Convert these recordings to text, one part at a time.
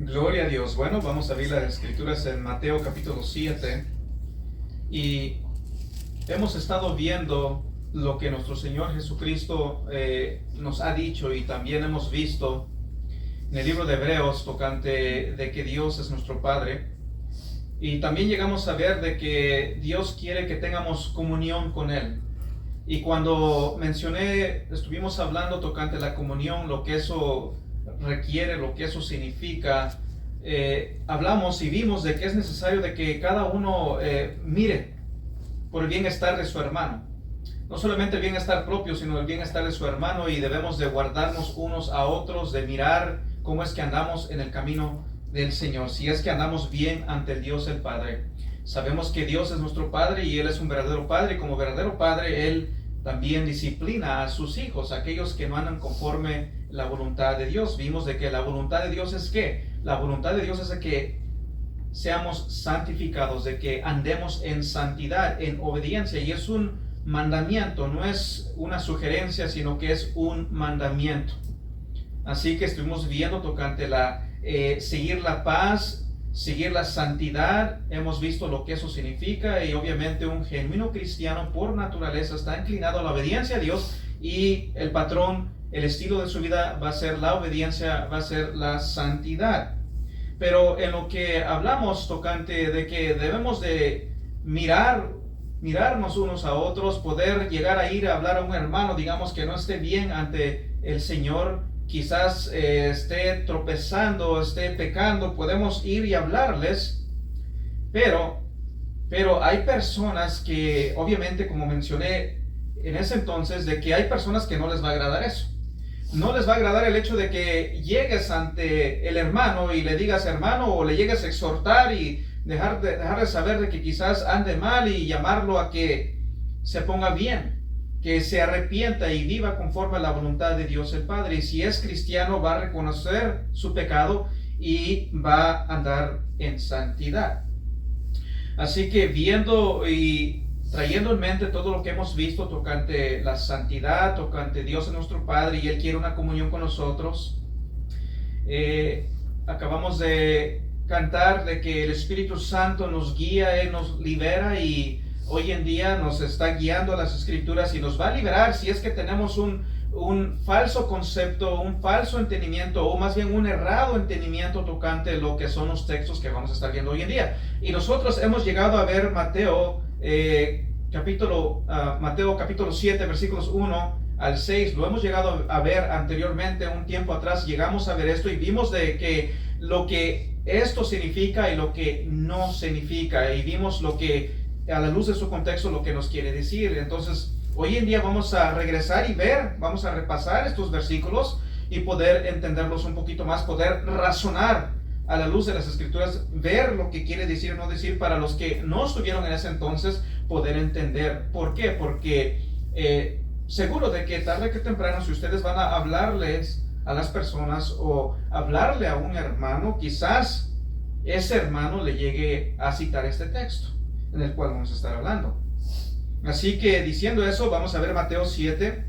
Gloria a Dios. Bueno, vamos a ver las escrituras en Mateo capítulo 7 y hemos estado viendo lo que nuestro Señor Jesucristo nos ha dicho, y también hemos visto en el libro de Hebreos tocante de que Dios es nuestro Padre, y también llegamos a ver de que Dios quiere que tengamos comunión con Él. Y cuando estuvimos hablando tocante la comunión, lo que eso requiere, lo que eso significa, hablamos y vimos de que es necesario de que cada uno mire por el bienestar de su hermano. No solamente el bienestar propio, sino el bienestar de su hermano, y debemos de guardarnos unos a otros, de mirar cómo es que andamos en el camino del Señor, si es que andamos bien ante el Dios el Padre. Sabemos que Dios es nuestro Padre y Él es un verdadero Padre, y como verdadero Padre Él también disciplina a sus hijos, aquellos que no andan conforme la voluntad de Dios. Vimos de que la voluntad de Dios es ¿qué? La voluntad de Dios es de que seamos santificados, de que andemos en santidad, en obediencia, y es un mandamiento, no es una sugerencia, sino que es un mandamiento. Así que estuvimos viendo tocante seguir la paz, seguir la santidad. Hemos visto lo que eso significa, y obviamente un genuino cristiano por naturaleza está inclinado a la obediencia a Dios, y el patrón, el estilo de su vida va a ser la obediencia, va a ser la santidad. Pero en lo que hablamos tocante de que debemos de mirarnos unos a otros, poder llegar a ir a hablar a un hermano, digamos, que no esté bien ante el Señor, quizás esté tropezando, esté pecando, podemos ir y hablarles, pero hay personas que, obviamente, como mencioné en ese entonces, de que hay personas que no les va a agradar eso. No les va a agradar el hecho de que llegues ante el hermano y le digas hermano, o le llegues a exhortar y dejar de saber de que quizás ande mal, y llamarlo a que se ponga bien, que se arrepienta y viva conforme a la voluntad de Dios el Padre. Y si es cristiano, va a reconocer su pecado y va a andar en santidad. Así que viendo y trayendo en mente todo lo que hemos visto tocante la santidad, tocante Dios es nuestro Padre y Él quiere una comunión con nosotros, acabamos de cantar de que el Espíritu Santo nos guía, Él nos libera, y hoy en día nos está guiando a las Escrituras y nos va a liberar si es que tenemos un falso concepto, un falso entendimiento, o más bien un errado entendimiento tocante lo que son los textos que vamos a estar viendo hoy en día. Y nosotros hemos llegado a ver Mateo capítulo 7, versículos 1 al 6. Lo hemos llegado a ver anteriormente, un tiempo atrás llegamos a ver esto, y vimos de que lo que esto significa y lo que no significa, y vimos lo que, a la luz de su contexto, lo que nos quiere decir. Entonces hoy en día vamos a regresar y vamos a repasar estos versículos y poder entenderlos un poquito más, poder razonar a la luz de las Escrituras, ver lo que quiere decir o no decir, para los que no estuvieron en ese entonces, poder entender. ¿Por qué? Porque seguro de que tarde que temprano, si ustedes van a hablarles a las personas o hablarle a un hermano, quizás ese hermano le llegue a citar este texto en el cual vamos a estar hablando. Así que, diciendo eso, vamos a ver Mateo 7,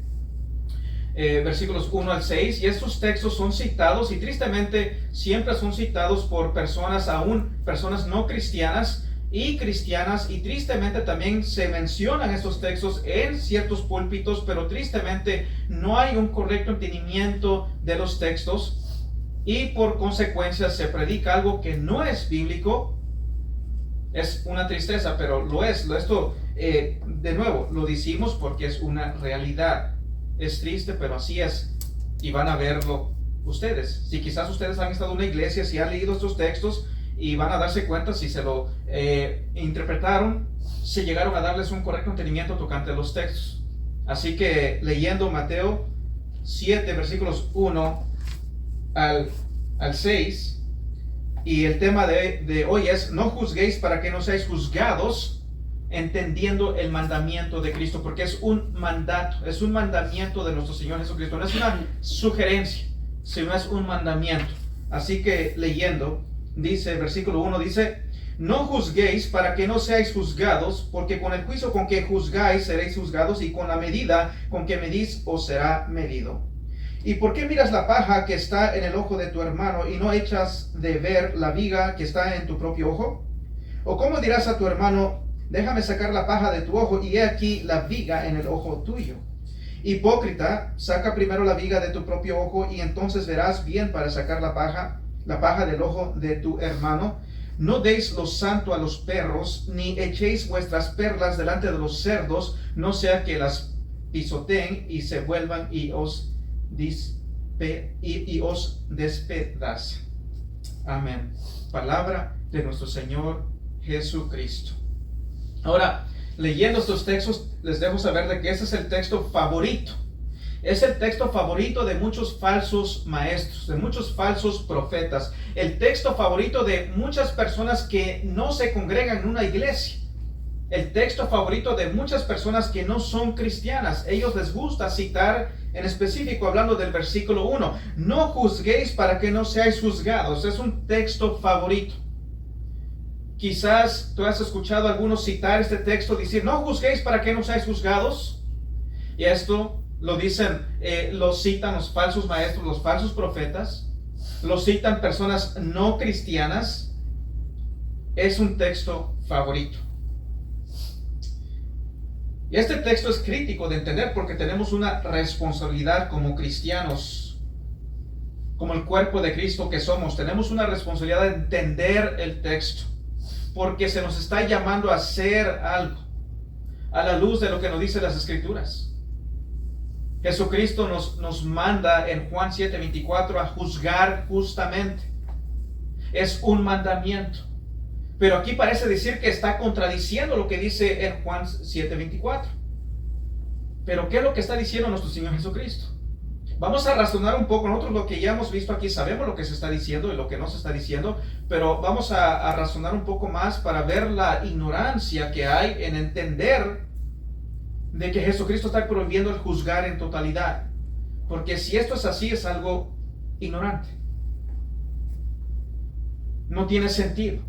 versículos 1 al 6, y estos textos son citados, y tristemente siempre son citados por personas, aún personas no cristianas y cristianas, y tristemente también se mencionan estos textos en ciertos púlpitos, pero tristemente no hay un correcto entendimiento de los textos, y por consecuencia se predica algo que no es bíblico. Es una tristeza, pero lo es. De nuevo, lo decimos porque es una realidad. Es triste, pero así es, y van a verlo ustedes. Si quizás ustedes han estado en una iglesia, si han leído estos textos, y van a darse cuenta si se lo interpretaron, si llegaron a darles un correcto entendimiento tocante los textos. Así que, leyendo Mateo 7, versículos 1 al 6, y el tema de hoy es: no juzguéis para que no seáis juzgados, entendiendo el mandamiento de Cristo, porque es un mandato, es un mandamiento de nuestro Señor Jesucristo. No es una sugerencia, sino es un mandamiento. Así que, leyendo, dice el versículo 1, dice: no juzguéis para que no seáis juzgados, porque con el juicio con que juzgáis seréis juzgados, y con la medida con que medís os será medido. ¿Y por qué miras la paja que está en el ojo de tu hermano y no echas de ver la viga que está en tu propio ojo? ¿O cómo dirás a tu hermano, déjame sacar la paja de tu ojo y he aquí la viga en el ojo tuyo? Hipócrita, saca primero la viga de tu propio ojo y entonces verás bien para sacar la paja del ojo de tu hermano. No deis lo santo a los perros, ni echéis vuestras perlas delante de los cerdos, no sea que las pisoteen y se vuelvan y os despedaz. Amén. Palabra de nuestro Señor Jesucristo. Ahora, leyendo estos textos, les dejo saber de que ese es el texto favorito. Es el texto favorito de muchos falsos maestros, de muchos falsos profetas. El texto favorito de muchas personas que no se congregan en una iglesia. El texto favorito de muchas personas que no son cristianas. Ellos les gusta citar en específico, hablando del versículo 1. No juzguéis para que no seáis juzgados. Es un texto favorito. Quizás tú has escuchado a algunos citar este texto, decir, no juzguéis para que no seáis juzgados. Y esto lo dicen, lo citan los falsos maestros, los falsos profetas, lo citan personas no cristianas. Es un texto favorito. Y este texto es crítico de entender porque tenemos una responsabilidad como cristianos, como el cuerpo de Cristo que somos. Tenemos una responsabilidad de entender el texto, porque se nos está llamando a hacer algo a la luz de lo que nos dicen las Escrituras. Jesucristo nos manda en Juan 7:24 a juzgar justamente. Es un mandamiento. Pero aquí parece decir que está contradiciendo lo que dice en Juan 7:24. Pero ¿qué es lo que está diciendo nuestro Señor Jesucristo? Vamos a razonar un poco. Nosotros lo que ya hemos visto aquí sabemos lo que se está diciendo y lo que no se está diciendo, pero vamos a razonar un poco más para ver la ignorancia que hay en entender de que Jesucristo está prohibiendo el juzgar en totalidad. Porque si esto es así, es algo ignorante. No tiene sentido.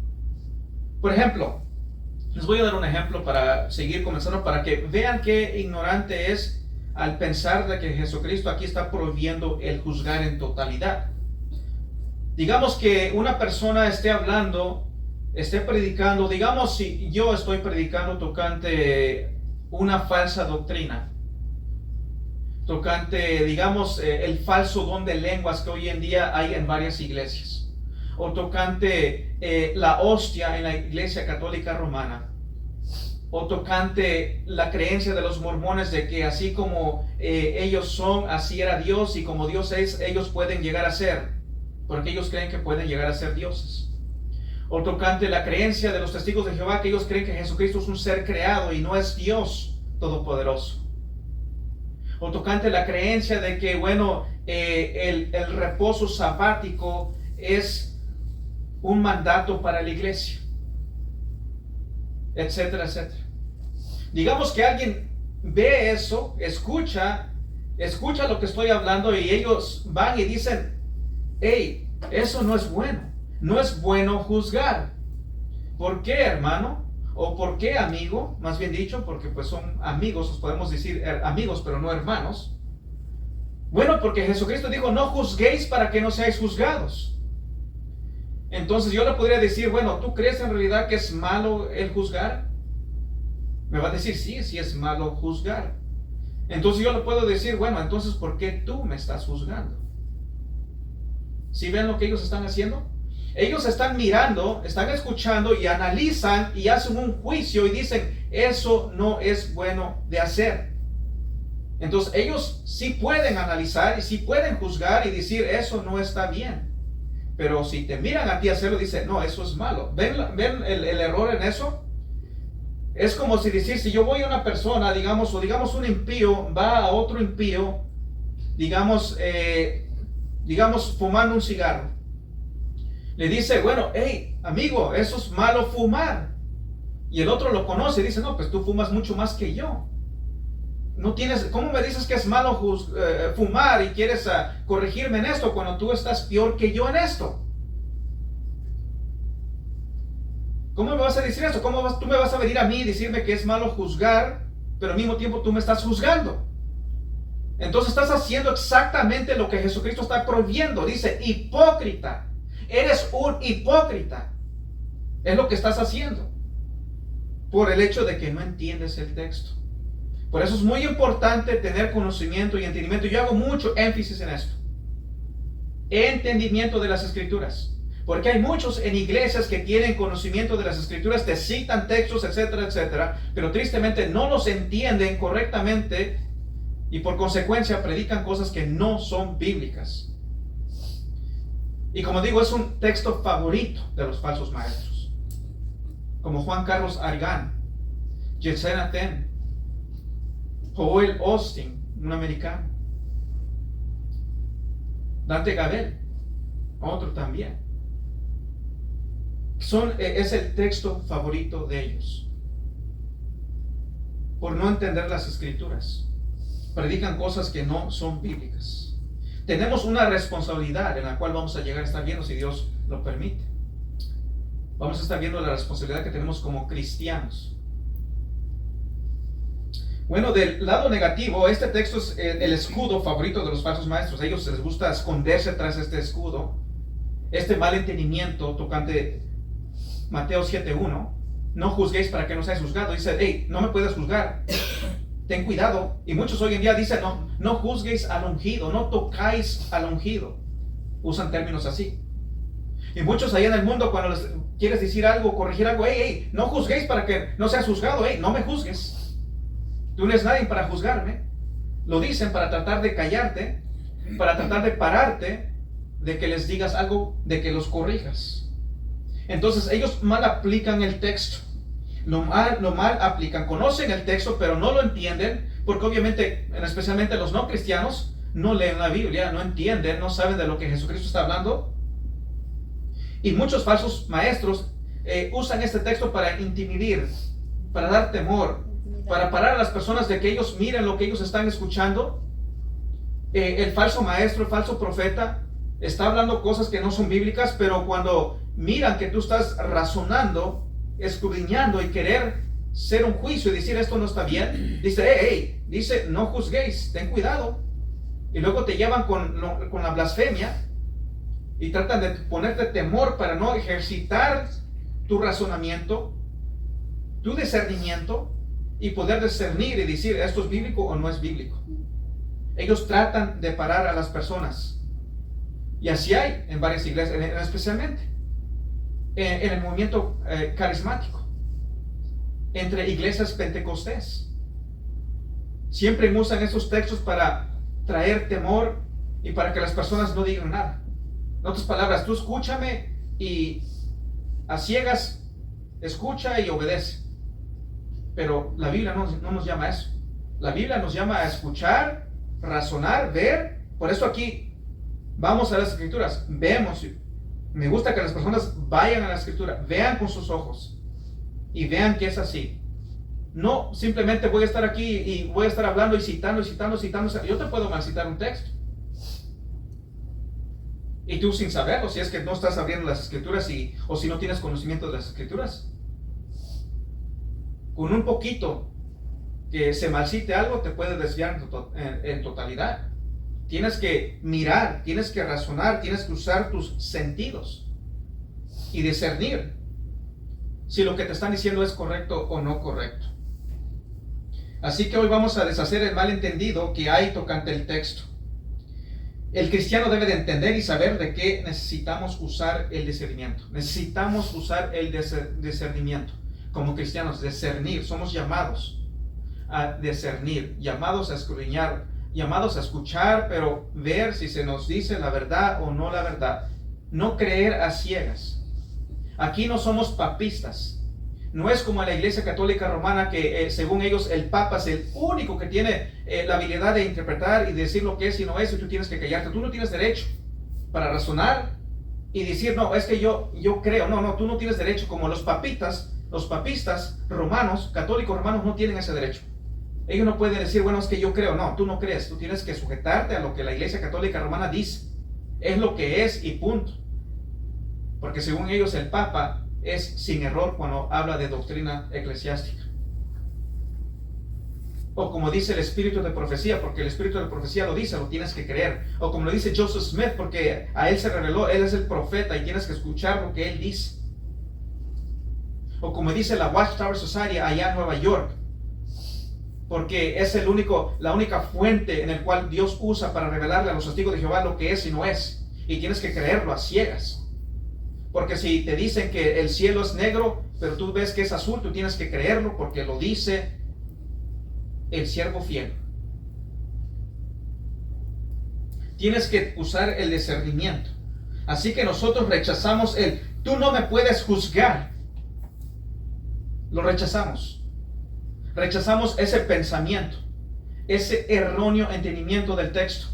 Por ejemplo, les voy a dar un ejemplo para seguir comenzando, para que vean qué ignorante es al pensar de que Jesucristo aquí está prohibiendo el juzgar en totalidad. Digamos que una persona esté hablando, esté predicando, digamos si yo estoy predicando tocante una falsa doctrina, tocante, digamos, el falso don de lenguas que hoy en día hay en varias iglesias, o tocante la hostia en la iglesia católica romana, o tocante la creencia de los mormones de que así como ellos son, así era Dios, y como Dios es, ellos pueden llegar a ser, porque ellos creen que pueden llegar a ser dioses. O tocante la creencia de los testigos de Jehová, que ellos creen que Jesucristo es un ser creado y no es Dios todopoderoso. O tocante la creencia de que, bueno, el reposo sabático es un mandato para la iglesia, etcétera, etcétera. Digamos que alguien ve eso, escucha lo que estoy hablando, y ellos van y dicen, hey, eso no es bueno. No es bueno juzgar. ¿Por qué, hermano? ¿O por qué, amigo? Más bien dicho, porque pues son amigos, os podemos decir amigos, pero no hermanos. Bueno, porque Jesucristo dijo, no juzguéis para que no seáis juzgados. Entonces yo le podría decir, bueno, ¿tú crees en realidad que es malo el juzgar? Me va a decir, sí, sí es malo juzgar. Entonces yo le puedo decir, bueno, entonces ¿por qué tú me estás juzgando? ¿Sí ven lo que ellos están haciendo? Ellos están mirando, están escuchando y analizan y hacen un juicio y dicen, eso no es bueno de hacer. Entonces ellos sí pueden analizar y sí pueden juzgar y decir, eso no está bien. Pero si te miran a ti hacerlo, dicen, no, eso es malo. ¿Ven el error en eso? Es como si decir, si yo voy a una persona, digamos, o digamos un impío va a otro impío, digamos fumando un cigarro. Le dice, bueno, hey, amigo, eso es malo fumar. Y el otro lo conoce y dice, no, pues tú fumas mucho más que yo. No tienes, ¿cómo me dices que es malo fumar y quieres corregirme en esto cuando tú estás peor que yo en esto? ¿Cómo me vas a decir eso? Tú me vas a venir a mí y decirme que es malo juzgar, pero al mismo tiempo tú me estás juzgando? Entonces estás haciendo exactamente lo que Jesucristo está prohibiendo. Dice, hipócrita. Eres un hipócrita. Es lo que estás haciendo. Por el hecho de que no entiendes el texto. Por eso es muy importante tener conocimiento y entendimiento. Yo hago mucho énfasis en esto. Entendimiento de las Escrituras. Porque hay muchos en iglesias que tienen conocimiento de las Escrituras, te citan textos, etcétera, etcétera, pero tristemente no los entienden correctamente y por consecuencia predican cosas que no son bíblicas. Y como digo, es un texto favorito de los falsos maestros. Como Juan Carlos Aragán, Yesenia Ten, Joel Osteen, un americano, Dante Gabel, otro también. Es el texto favorito de ellos. Por no entender las Escrituras, predican cosas que no son bíblicas. Tenemos una responsabilidad en la cual vamos a llegar a estar viendo si Dios lo permite. Vamos a estar viendo la responsabilidad que tenemos como cristianos. Bueno, del lado negativo, este texto es el escudo favorito de los falsos maestros. A ellos les gusta esconderse tras este escudo. Este mal entendimiento tocante Mateo 7:1. No juzguéis para que no seáis juzgados. Dice, hey, no me puedes juzgar. Ten cuidado. Y muchos hoy en día dicen, no juzguéis al ungido, no tocáis al ungido. Usan términos así. Y muchos allá en el mundo, cuando les quieres decir algo, corregir algo, hey, no juzguéis para que no seas juzgado, hey, no me juzgues. Tú no eres nadie para juzgarme. Lo dicen para tratar de callarte, para tratar de pararte, de que les digas algo, de que los corrijas. Entonces ellos mal aplican el texto. Lo mal aplican, conocen el texto, pero no lo entienden, porque obviamente, especialmente los no cristianos, no leen la Biblia, no entienden, no saben de lo que Jesucristo está hablando. Y muchos falsos maestros usan este texto para intimidar, para dar temor, para parar a las personas de que ellos miren lo que ellos están escuchando. El falso maestro, el falso profeta, está hablando cosas que no son bíblicas, pero cuando miran que tú estás razonando, escudriñando y querer ser un juicio y decir esto no está bien, dice, dice, no juzguéis, ten cuidado. Y luego te llevan con la blasfemia y tratan de ponerte temor para no ejercitar tu razonamiento, tu discernimiento y poder discernir y decir esto es bíblico o no es bíblico. Ellos tratan de parar a las personas. Y así hay en varias iglesias, especialmente en el movimiento carismático, entre iglesias pentecostés. Siempre usan esos textos para traer temor y para que las personas no digan nada. En otras palabras, tú escúchame y a ciegas escucha y obedece. Pero la Biblia no nos llama a eso. La Biblia nos llama a escuchar, razonar, ver. Por eso aquí vamos a las Escrituras, vemos. Me gusta que las personas vayan a la Escritura, vean con sus ojos y vean que es así. No simplemente voy a estar aquí y voy a estar hablando y citando. Yo te puedo mal citar un texto. Y tú sin saberlo, si es que no estás abriendo las Escrituras o si no tienes conocimiento de las Escrituras. Con un poquito que se malcite algo te puede desviar en totalidad. Tienes que mirar, tienes que razonar, tienes que usar tus sentidos y discernir si lo que te están diciendo es correcto o no correcto. Así que hoy vamos a deshacer el malentendido que hay tocante el texto. El cristiano debe de entender y saber de qué necesitamos usar el discernimiento. Necesitamos usar el discernimiento. Como cristianos, discernir. Somos llamados a discernir, llamados a escudriñar, llamados a escuchar, pero ver si se nos dice la verdad o no la verdad. No creer a ciegas. Aquí no somos papistas. No es como en la Iglesia Católica Romana que según ellos el Papa es el único que tiene la habilidad de interpretar y decir lo que es y no es, y tú tienes que callarte. Tú no tienes derecho para razonar y decir, no, es que yo creo. No, tú no tienes derecho. Como los papistas romanos, católicos romanos, no tienen ese derecho. Ellos no pueden decir, bueno, es que yo creo. No, tú no crees. Tú tienes que sujetarte a lo que la Iglesia Católica Romana dice. Es lo que es y punto. Porque según ellos el Papa es sin error cuando habla de doctrina eclesiástica. O como dice el espíritu de profecía, porque el espíritu de profecía lo dice, lo tienes que creer. O como lo dice Joseph Smith, porque a él se reveló, él es el profeta y tienes que escuchar lo que él dice. O como dice la Watchtower Society allá en Nueva York, porque es la única fuente en la cual Dios usa para revelarle a los testigos de Jehová lo que es y no es. Y tienes que creerlo a ciegas. Porque si te dicen que el cielo es negro, pero tú ves que es azul, tú tienes que creerlo porque lo dice el siervo fiel. Tienes que usar el discernimiento. Así que nosotros rechazamos tú no me puedes juzgar. Lo rechazamos. Rechazamos ese pensamiento, ese erróneo entendimiento del texto,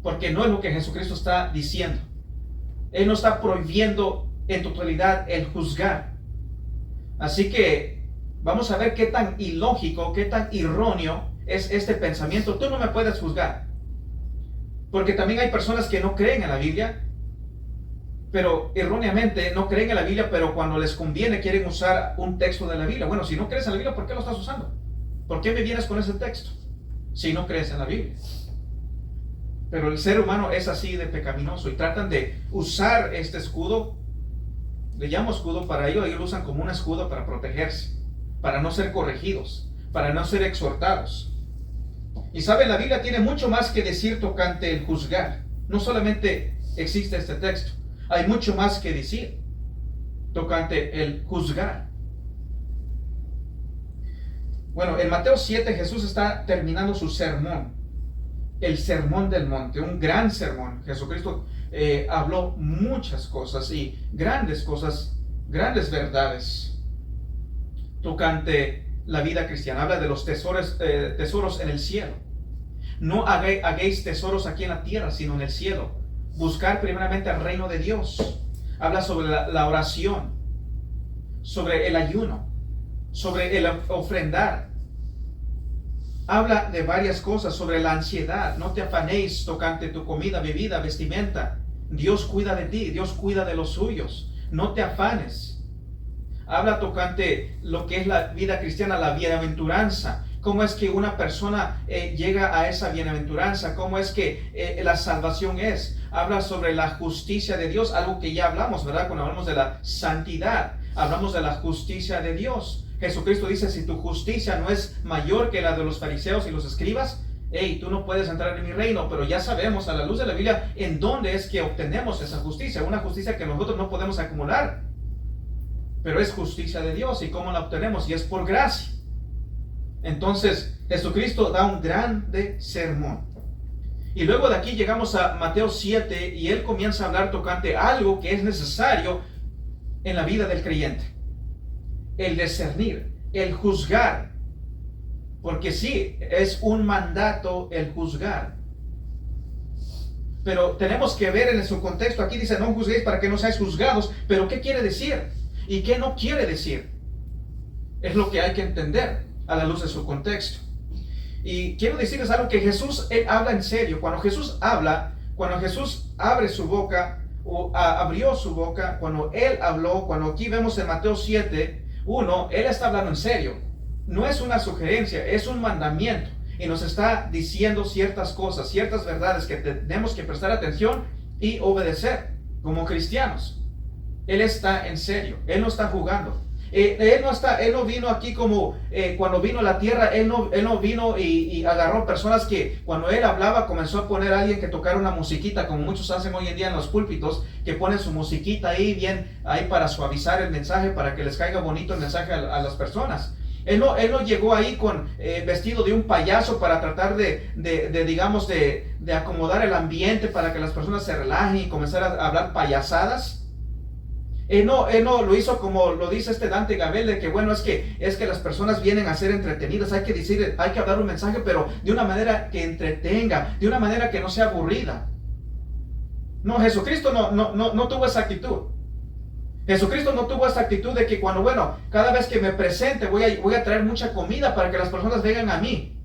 porque no es lo que Jesucristo está diciendo. Él no está prohibiendo en totalidad el juzgar. Así que vamos a ver qué tan ilógico, qué tan erróneo es este pensamiento. Tú no me puedes juzgar. Porque también hay personas que no creen en la Biblia, pero erróneamente no creen en la Biblia, pero cuando les conviene quieren usar un texto de la Biblia. Bueno, si no crees en la Biblia, ¿por qué lo estás usando? ¿Por qué me vienes con ese texto si no crees en la Biblia? Pero el ser humano es así de pecaminoso y tratan de usar este escudo. Le llamo escudo para ellos lo usan como un escudo para protegerse, para no ser corregidos, para no ser exhortados. Y saben, la Biblia tiene mucho más que decir tocante el juzgar. No solamente existe este texto, hay mucho más que decir tocante el juzgar. Bueno, en Mateo 7 Jesús está terminando su sermón, el sermón del monte, un gran sermón. Jesucristo habló muchas cosas y grandes cosas, grandes verdades tocante la vida cristiana. Habla de los tesoros en el cielo. No hagáis tesoros aquí en la tierra, sino en el cielo. Buscar primeramente el reino de Dios. Habla sobre la oración, sobre el ayuno, sobre el ofrendar. Habla de varias cosas, sobre la ansiedad. No te afanéis tocante tu comida, bebida, vestimenta. Dios cuida de ti, Dios cuida de los suyos. No te afanes. Habla tocante lo que es la vida cristiana, la bienaventuranza. ¿Cómo es que una persona llega a esa bienaventuranza? ¿Cómo es que la salvación es? Habla sobre la justicia de Dios, algo que ya hablamos, ¿verdad? Cuando hablamos de la santidad, hablamos de la justicia de Dios. Jesucristo dice, si tu justicia no es mayor que la de los fariseos y los escribas, hey, tú no puedes entrar en mi reino. Pero ya sabemos a la luz de la Biblia en dónde es que obtenemos esa justicia, una justicia que nosotros no podemos acumular. Pero es justicia de Dios. ¿Y cómo la obtenemos? Y es por gracia. Entonces, Jesucristo da un grande sermón. Y luego de aquí llegamos a Mateo 7 y él comienza a hablar tocante algo que es necesario en la vida del creyente. El discernir, el juzgar. Porque sí, es un mandato el juzgar. Pero tenemos que ver en su contexto. Aquí dice, no juzguéis para que no seáis juzgados. Pero ¿qué quiere decir? ¿Y qué no quiere decir? Es lo que hay que entender a la luz de su contexto. Y quiero decirles algo que Jesús, él habla en serio. Cuando Jesús habla, cuando Jesús abre su boca, o abrió su boca, cuando él habló, cuando aquí vemos en Mateo 7:1, él está hablando en serio. No es una sugerencia, es un mandamiento. Y nos está diciendo ciertas cosas, ciertas verdades que tenemos que prestar atención y obedecer como cristianos. Él está en serio, él no está jugando. Él no vino aquí como cuando vino a la tierra, él no vino y agarró personas que cuando él hablaba comenzó a poner a alguien que tocara una musiquita, como muchos hacen hoy en día en los púlpitos, que ponen su musiquita ahí bien, ahí para suavizar el mensaje, para que les caiga bonito el mensaje a las personas. Él no llegó ahí con vestido de un payaso para tratar de acomodar el ambiente para que las personas se relajen y comenzar a hablar payasadas. Él no lo hizo como lo dice Dante Gabel, de que bueno, es que las personas vienen a ser entretenidas, hay que hablar un mensaje, pero de una manera que entretenga, de una manera que no sea aburrida. No, Jesucristo no tuvo esa actitud. Jesucristo no tuvo esa actitud de que cada vez que me presente voy a traer mucha comida para que las personas vengan a mí.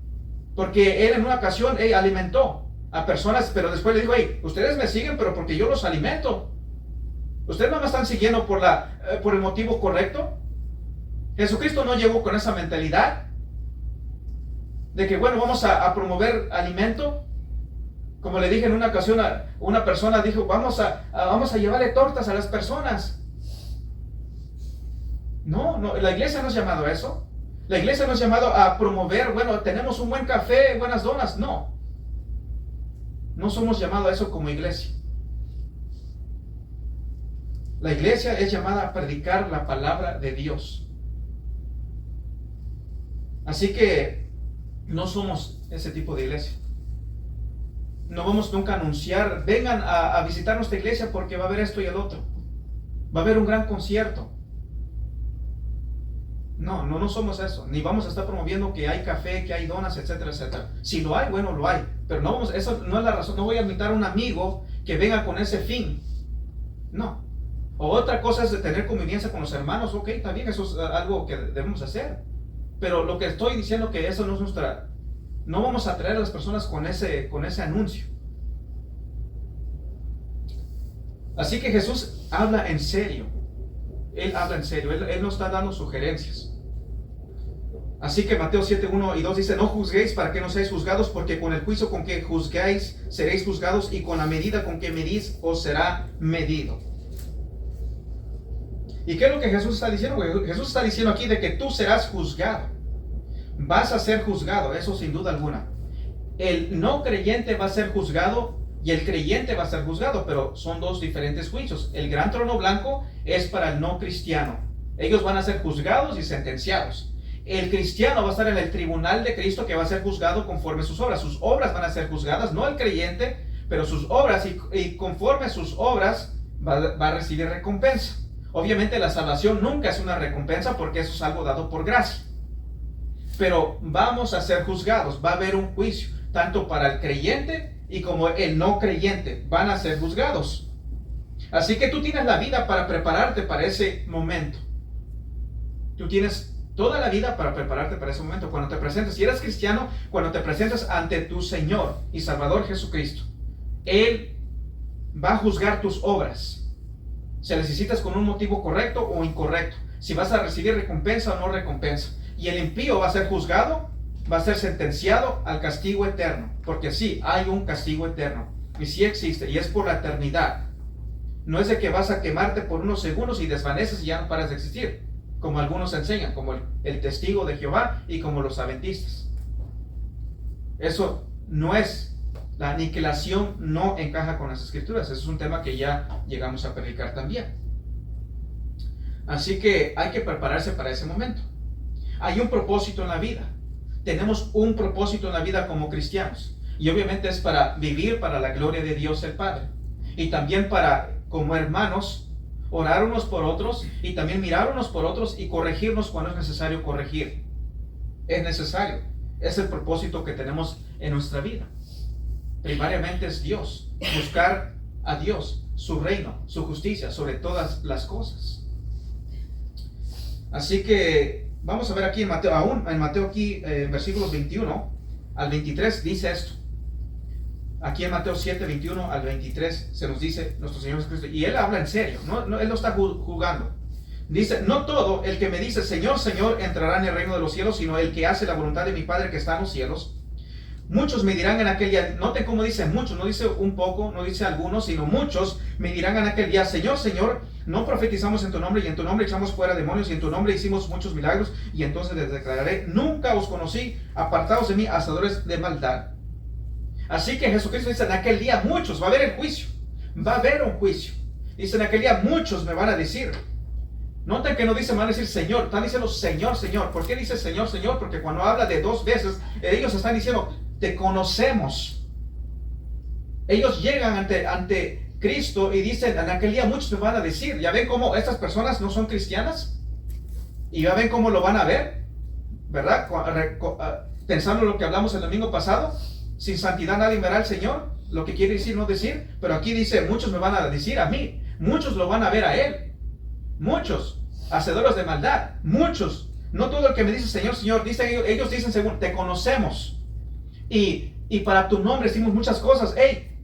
Porque él en una ocasión alimentó a personas, pero después le dijo, ustedes me siguen, pero porque yo los alimento. ¿Ustedes no me están siguiendo por el motivo correcto? Jesucristo no llegó con esa mentalidad de que, bueno, vamos a promover alimento. Como le dije en una ocasión a una persona, dijo, vamos a llevarle tortas a las personas. No, la iglesia no es llamado a eso. La iglesia no es llamado a promover, bueno, tenemos un buen café, buenas donas. No. No somos llamados a eso como iglesia. La iglesia es llamada a predicar la palabra de Dios. Así que no somos ese tipo de iglesia. No vamos nunca a anunciar, vengan a visitar nuestra iglesia porque va a haber esto y el otro. Va a haber un gran concierto. No somos eso. Ni vamos a estar promoviendo que hay café, que hay donas, etcétera, etcétera. Si lo hay, bueno, lo hay. Pero no vamos, eso no es la razón. No voy a invitar a un amigo que venga con ese fin. No. O otra cosa es de tener conveniencia con los hermanos. Ok, está bien, eso es algo que debemos hacer. Pero lo que estoy diciendo que eso no es nuestra... No vamos a atraer a las personas con ese anuncio. Así que Jesús habla en serio. Él habla en serio. Él no está dando sugerencias. Así que Mateo 7, 1 y 2 dice, no juzguéis para que no seáis juzgados, porque con el juicio con que juzgáis seréis juzgados, y con la medida con que medís os será medido. ¿Y qué es lo que Jesús está diciendo? Jesús está diciendo aquí de que tú serás juzgado. Vas a ser juzgado, eso sin duda alguna. El no creyente va a ser juzgado y el creyente va a ser juzgado, pero son dos diferentes juicios. El gran trono blanco es para el no cristiano. Ellos van a ser juzgados y sentenciados. El cristiano va a estar en el tribunal de Cristo, que va a ser juzgado conforme sus obras. Sus obras van a ser juzgadas, no el creyente, pero sus obras, y conforme sus obras va a recibir recompensa. Obviamente la salvación nunca es una recompensa, porque eso es algo dado por gracia. Pero vamos a ser juzgados, va a haber un juicio, tanto para el creyente y como el no creyente van a ser juzgados. Así que tú tienes la vida para prepararte para ese momento. Tú tienes toda la vida para prepararte para ese momento. Cuando te presentes, si eres cristiano, cuando te presentes ante tu Señor y Salvador Jesucristo, Él va a juzgar tus obras. Si necesitas con un motivo correcto o incorrecto, si vas a recibir recompensa o no recompensa. Y el impío va a ser juzgado, va a ser sentenciado al castigo eterno. Porque sí, hay un castigo eterno. Y sí existe, y es por la eternidad. No es de que vas a quemarte por unos segundos y desvaneces y ya no paras de existir. Como algunos enseñan, como el testigo de Jehová y como los adventistas. Eso no es, la aniquilación no encaja con las escrituras. Eso es un tema que ya llegamos a predicar también. Así que hay que prepararse para ese momento. Hay un propósito en la vida. Tenemos un propósito en la vida como cristianos. Y obviamente es para vivir para la gloria de Dios el Padre. Y también para, como hermanos, orar unos por otros y también mirar unos por otros y corregirnos cuando es necesario corregir. Es necesario. Es el propósito que tenemos en nuestra vida. Primariamente es Dios. Buscar a Dios, su reino, su justicia sobre todas las cosas. Así que vamos a ver aquí en Mateo aquí, versículos 21 al 23 dice esto. Aquí en Mateo 7, 21 al 23 se nos dice nuestro Señor Jesucristo, y Él habla en serio, Él no está jugando. Dice, no todo el que me dice Señor, Señor entrará en el reino de los cielos, sino el que hace la voluntad de mi Padre que está en los cielos. Muchos me dirán en aquel día, noten cómo dice muchos, no dice un poco, no dice algunos, sino muchos me dirán en aquel día, Señor, Señor, no profetizamos en tu nombre, y en tu nombre echamos fuera demonios, y en tu nombre hicimos muchos milagros, y entonces les declararé, nunca os conocí, apartados de mí, hacedores de maldad. Así que Jesucristo dice, en aquel día muchos, va a haber el juicio, va a haber un juicio. Dice, en aquel día muchos me van a decir. Noten que no dice, me van a decir Señor, están diciendo Señor, Señor. ¿Por qué dice Señor, Señor? Porque cuando habla de dos veces, ellos están diciendo, te conocemos. Ellos llegan ante Cristo y dicen, en aquel día muchos me van a decir. ¿Ya ven cómo estas personas no son cristianas? Y ya ven cómo lo van a ver, ¿verdad? Pensando en lo que hablamos el domingo pasado, sin santidad nadie verá al Señor, lo que quiere decir no decir, pero aquí dice, muchos me van a decir a mí, muchos lo van a ver a Él, muchos, hacedores de maldad, muchos, no todo el que me dice Señor, Señor, ellos dicen según, te conocemos, y para tu nombre hicimos muchas cosas. Hey,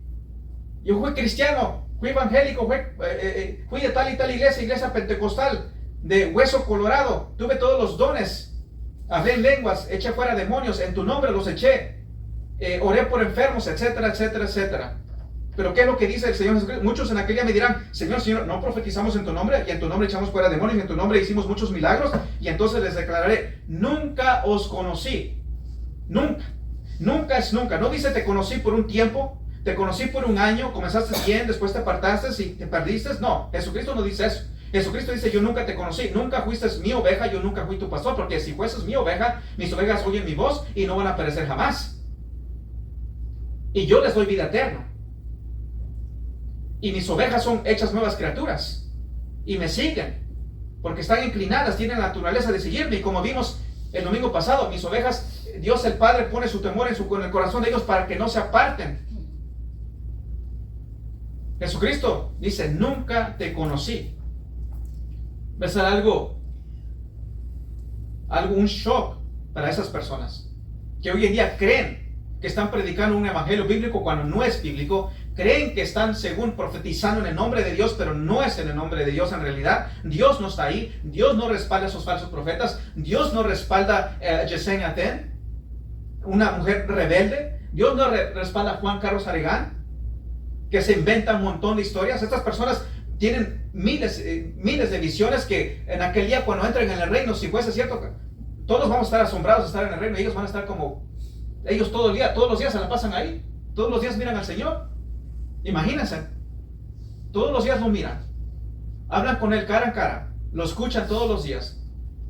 yo fui cristiano, fui evangélico, fui de tal y tal iglesia pentecostal, de Hueso Colorado, tuve todos los dones, hablé en lenguas, eché fuera demonios, en tu nombre los eché, oré por enfermos, etcétera, etcétera, etcétera. Pero ¿qué es lo que dice el Señor Jesucristo? Muchos en aquel día me dirán, Señor, Señor, no profetizamos en tu nombre, y en tu nombre echamos fuera demonios, y en tu nombre hicimos muchos milagros, y entonces les declararé, nunca os conocí. Nunca. Nunca es nunca. No dice te conocí por un tiempo, te conocí por un año, comenzaste bien, después te apartaste y te perdiste. No, Jesucristo no dice eso. Jesucristo dice, yo nunca te conocí, nunca fuiste mi oveja, yo nunca fui tu pastor, porque si fueses mi oveja, mis ovejas oyen mi voz y no van a perecer jamás. Y yo les doy vida eterna. Y mis ovejas son hechas nuevas criaturas. Y me siguen. Porque están inclinadas, tienen la naturaleza de seguirme. Y como vimos el domingo pasado, mis ovejas, Dios el Padre pone su temor en el corazón de ellos para que no se aparten. Jesucristo dice, nunca te conocí. Va a ser un shock para esas personas que hoy en día creen que están predicando un evangelio bíblico cuando no es bíblico, creen que están según profetizando en el nombre de Dios, pero no es en el nombre de Dios en realidad. Dios no está ahí, Dios no respalda a esos falsos profetas, Dios no respalda a Yesenia Ten, una mujer rebelde, Dios no respalda a Juan Carlos Aragán, que se inventa un montón de historias. Estas personas tienen miles de visiones que en aquel día cuando entren en el reino, si fuese cierto, todos vamos a estar asombrados de estar en el reino, y ellos van a estar como, ellos todos los días se la pasan ahí, todos los días miran al Señor. Imagínense, todos los días lo miran, hablan con Él cara a cara, lo escuchan todos los días.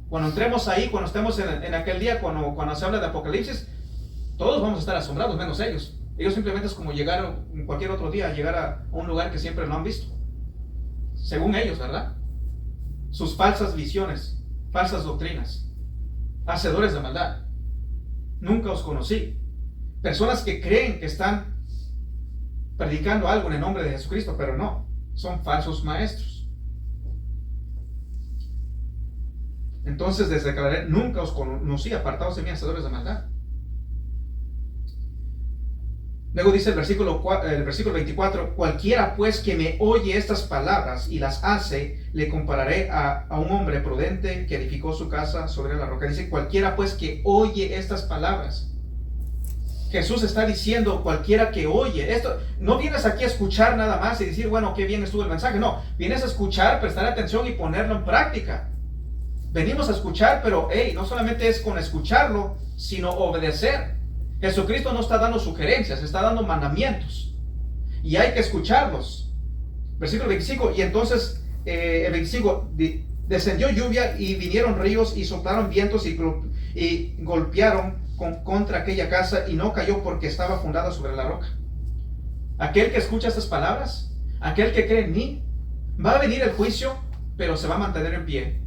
Cuando entremos ahí, cuando estemos en aquel día, cuando se habla de Apocalipsis, todos vamos a estar asombrados, menos ellos. Ellos simplemente es como llegar en cualquier otro día, llegar a un lugar que siempre no han visto. Según ellos, ¿verdad? Sus falsas visiones, falsas doctrinas, hacedores de maldad. Nunca os conocí. Personas que creen que están predicando algo en el nombre de Jesucristo, pero no, son falsos maestros. Entonces les declaré, nunca os conocí, apartados de mí, hacedores de maldad. Luego dice el versículo 24, cualquiera pues que me oye estas palabras y las hace, le compararé a un hombre prudente que edificó su casa sobre la roca. Dice, cualquiera pues que oye estas palabras. Jesús está diciendo, cualquiera que oye esto. No vienes aquí a escuchar nada más y decir, bueno, qué bien estuvo el mensaje. No, vienes a escuchar, prestar atención y ponerlo en práctica. Venimos a escuchar, pero no solamente es con escucharlo, sino obedecer. Jesucristo no está dando sugerencias, está dando mandamientos. Y hay que escucharlos. Versículo 25, y entonces el 25, descendió lluvia y vinieron ríos y soplaron vientos y golpearon contra aquella casa y no cayó porque estaba fundada sobre la roca. Aquel que escucha estas palabras, aquel que cree en mí, va a venir el juicio, pero se va a mantener en pie.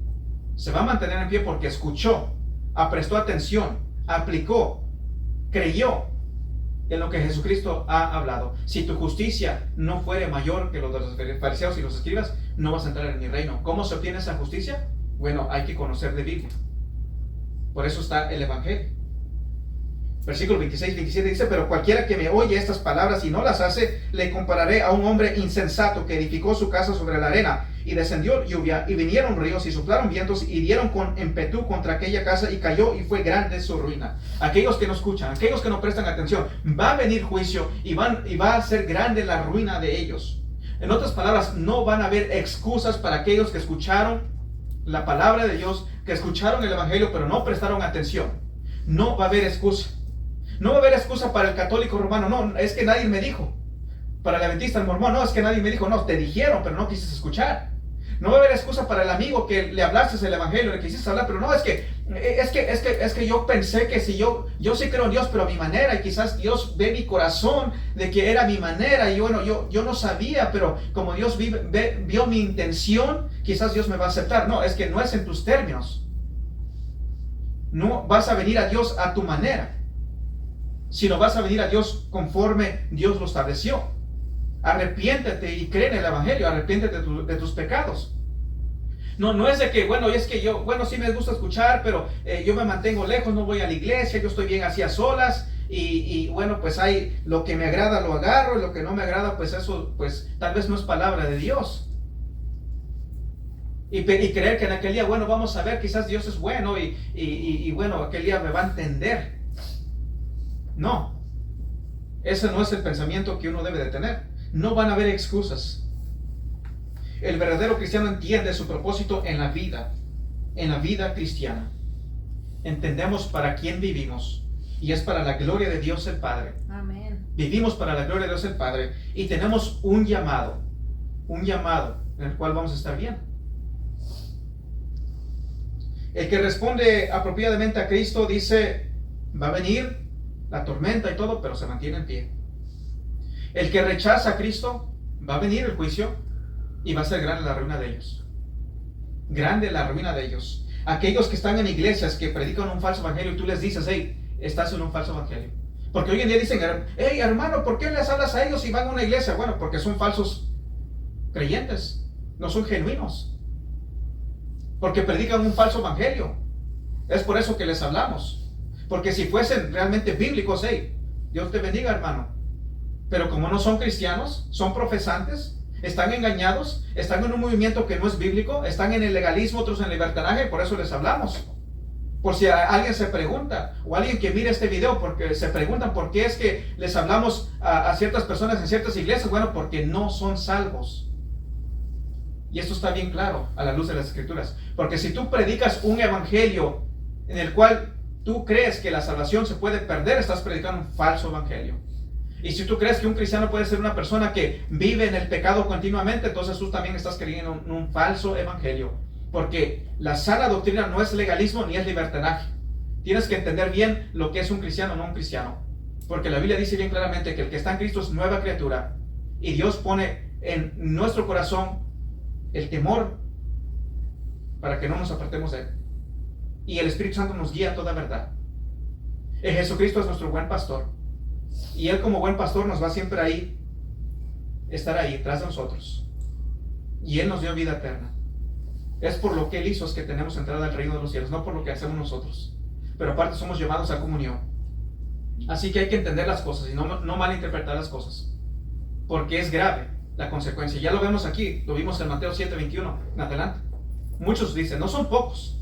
Se va a mantener en pie porque escuchó, prestó atención, aplicó, creyó en lo que Jesucristo ha hablado. Si tu justicia no fuere mayor que los de los fariseos y los escribas, no vas a entrar en mi reino. ¿Cómo se obtiene esa justicia? Bueno, hay que conocer de Biblia. Por eso está el Evangelio. Versículo 26, 27 dice, pero cualquiera que me oye estas palabras y no las hace, le compararé a un hombre insensato que edificó su casa sobre la arena, y descendió lluvia, y vinieron ríos, y soplaron vientos, y dieron con ímpetu contra aquella casa, y cayó, y fue grande su ruina. Aquellos que no escuchan, aquellos que no prestan atención, va a venir juicio, y va a ser grande la ruina de ellos. En otras palabras, no van a haber excusas para aquellos que escucharon la palabra de Dios, que escucharon el Evangelio, pero no prestaron atención. No va a haber excusa. No va a haber excusa para el católico romano, no, es que nadie me dijo. Para el adventista, el mormón, no, es que nadie me dijo, no, te dijeron, pero no quisiste escuchar. No va a haber excusa para el amigo que le hablaste el evangelio, le quisiste hablar, pero no, es que yo pensé que si yo sí creo en Dios, pero a mi manera, y quizás Dios ve mi corazón de que era mi manera, y bueno, yo no sabía, pero como Dios vio mi intención, quizás Dios me va a aceptar. No, es que no es en tus términos. No vas a venir a Dios a tu manera, sino vas a venir a Dios conforme Dios lo estableció. Arrepiéntete y cree en el evangelio, arrepiéntete de tus pecados. No es de que, bueno, es que yo, bueno, sí me gusta escuchar, pero yo me mantengo lejos, no voy a la iglesia, yo estoy bien así a solas, y bueno, pues hay lo que me agrada lo agarro, y lo que no me agrada, pues eso, pues tal vez no es palabra de Dios. Y creer que en aquel día, bueno, vamos a ver, quizás Dios es bueno y bueno, aquel día me va a entender. No, ese no es el pensamiento que uno debe de tener. No van a haber excusas. El verdadero cristiano entiende su propósito en la vida cristiana. Entendemos para quién vivimos y es para la gloria de Dios el Padre. Amén. Vivimos para la gloria de Dios el Padre y tenemos un llamado en el cual vamos a estar bien. El que responde apropiadamente a Cristo dice, va a venir la tormenta y todo, pero se mantiene en pie. El que rechaza a Cristo, va a venir el juicio y va a ser grande la ruina de ellos. Grande la ruina de ellos. Aquellos que están en iglesias que predican un falso evangelio y tú les dices, hey, estás en un falso evangelio. Porque hoy en día dicen, hey hermano, ¿por qué les hablas a ellos si van a una iglesia? Bueno, porque son falsos creyentes, no son genuinos. Porque predican un falso evangelio. Es por eso que les hablamos. Porque si fuesen realmente bíblicos, hey, Dios te bendiga, hermano. Pero como no son cristianos, son profesantes, están engañados, están en un movimiento que no es bíblico, están en el legalismo, otros en el libertinaje, por eso les hablamos. Por si alguien se pregunta, o alguien que mire este video, porque se preguntan por qué es que les hablamos a ciertas personas en ciertas iglesias. Bueno, porque no son salvos. Y esto está bien claro a la luz de las Escrituras. Porque si tú predicas un evangelio en el cual tú crees que la salvación se puede perder, estás predicando un falso evangelio. Y si tú crees que un cristiano puede ser una persona que vive en el pecado continuamente, entonces tú también estás creyendo en un falso evangelio. Porque la sana doctrina no es legalismo ni es libertinaje. Tienes que entender bien lo que es un cristiano o no un cristiano. Porque la Biblia dice bien claramente que el que está en Cristo es nueva criatura. Y Dios pone en nuestro corazón el temor para que no nos apartemos de él. Y el Espíritu Santo nos guía a toda verdad. Jesucristo es nuestro buen pastor. Y Él como buen pastor nos va siempre ahí, estar ahí, tras de nosotros. Y Él nos dio vida eterna. Es por lo que Él hizo es que tenemos entrada al reino de los cielos, no por lo que hacemos nosotros. Pero aparte somos llamados a comunión. Así que hay que entender las cosas y no malinterpretar las cosas. Porque es grave la consecuencia. Ya lo vemos aquí, lo vimos en Mateo 7:21 en adelante. Muchos dicen, no son pocos.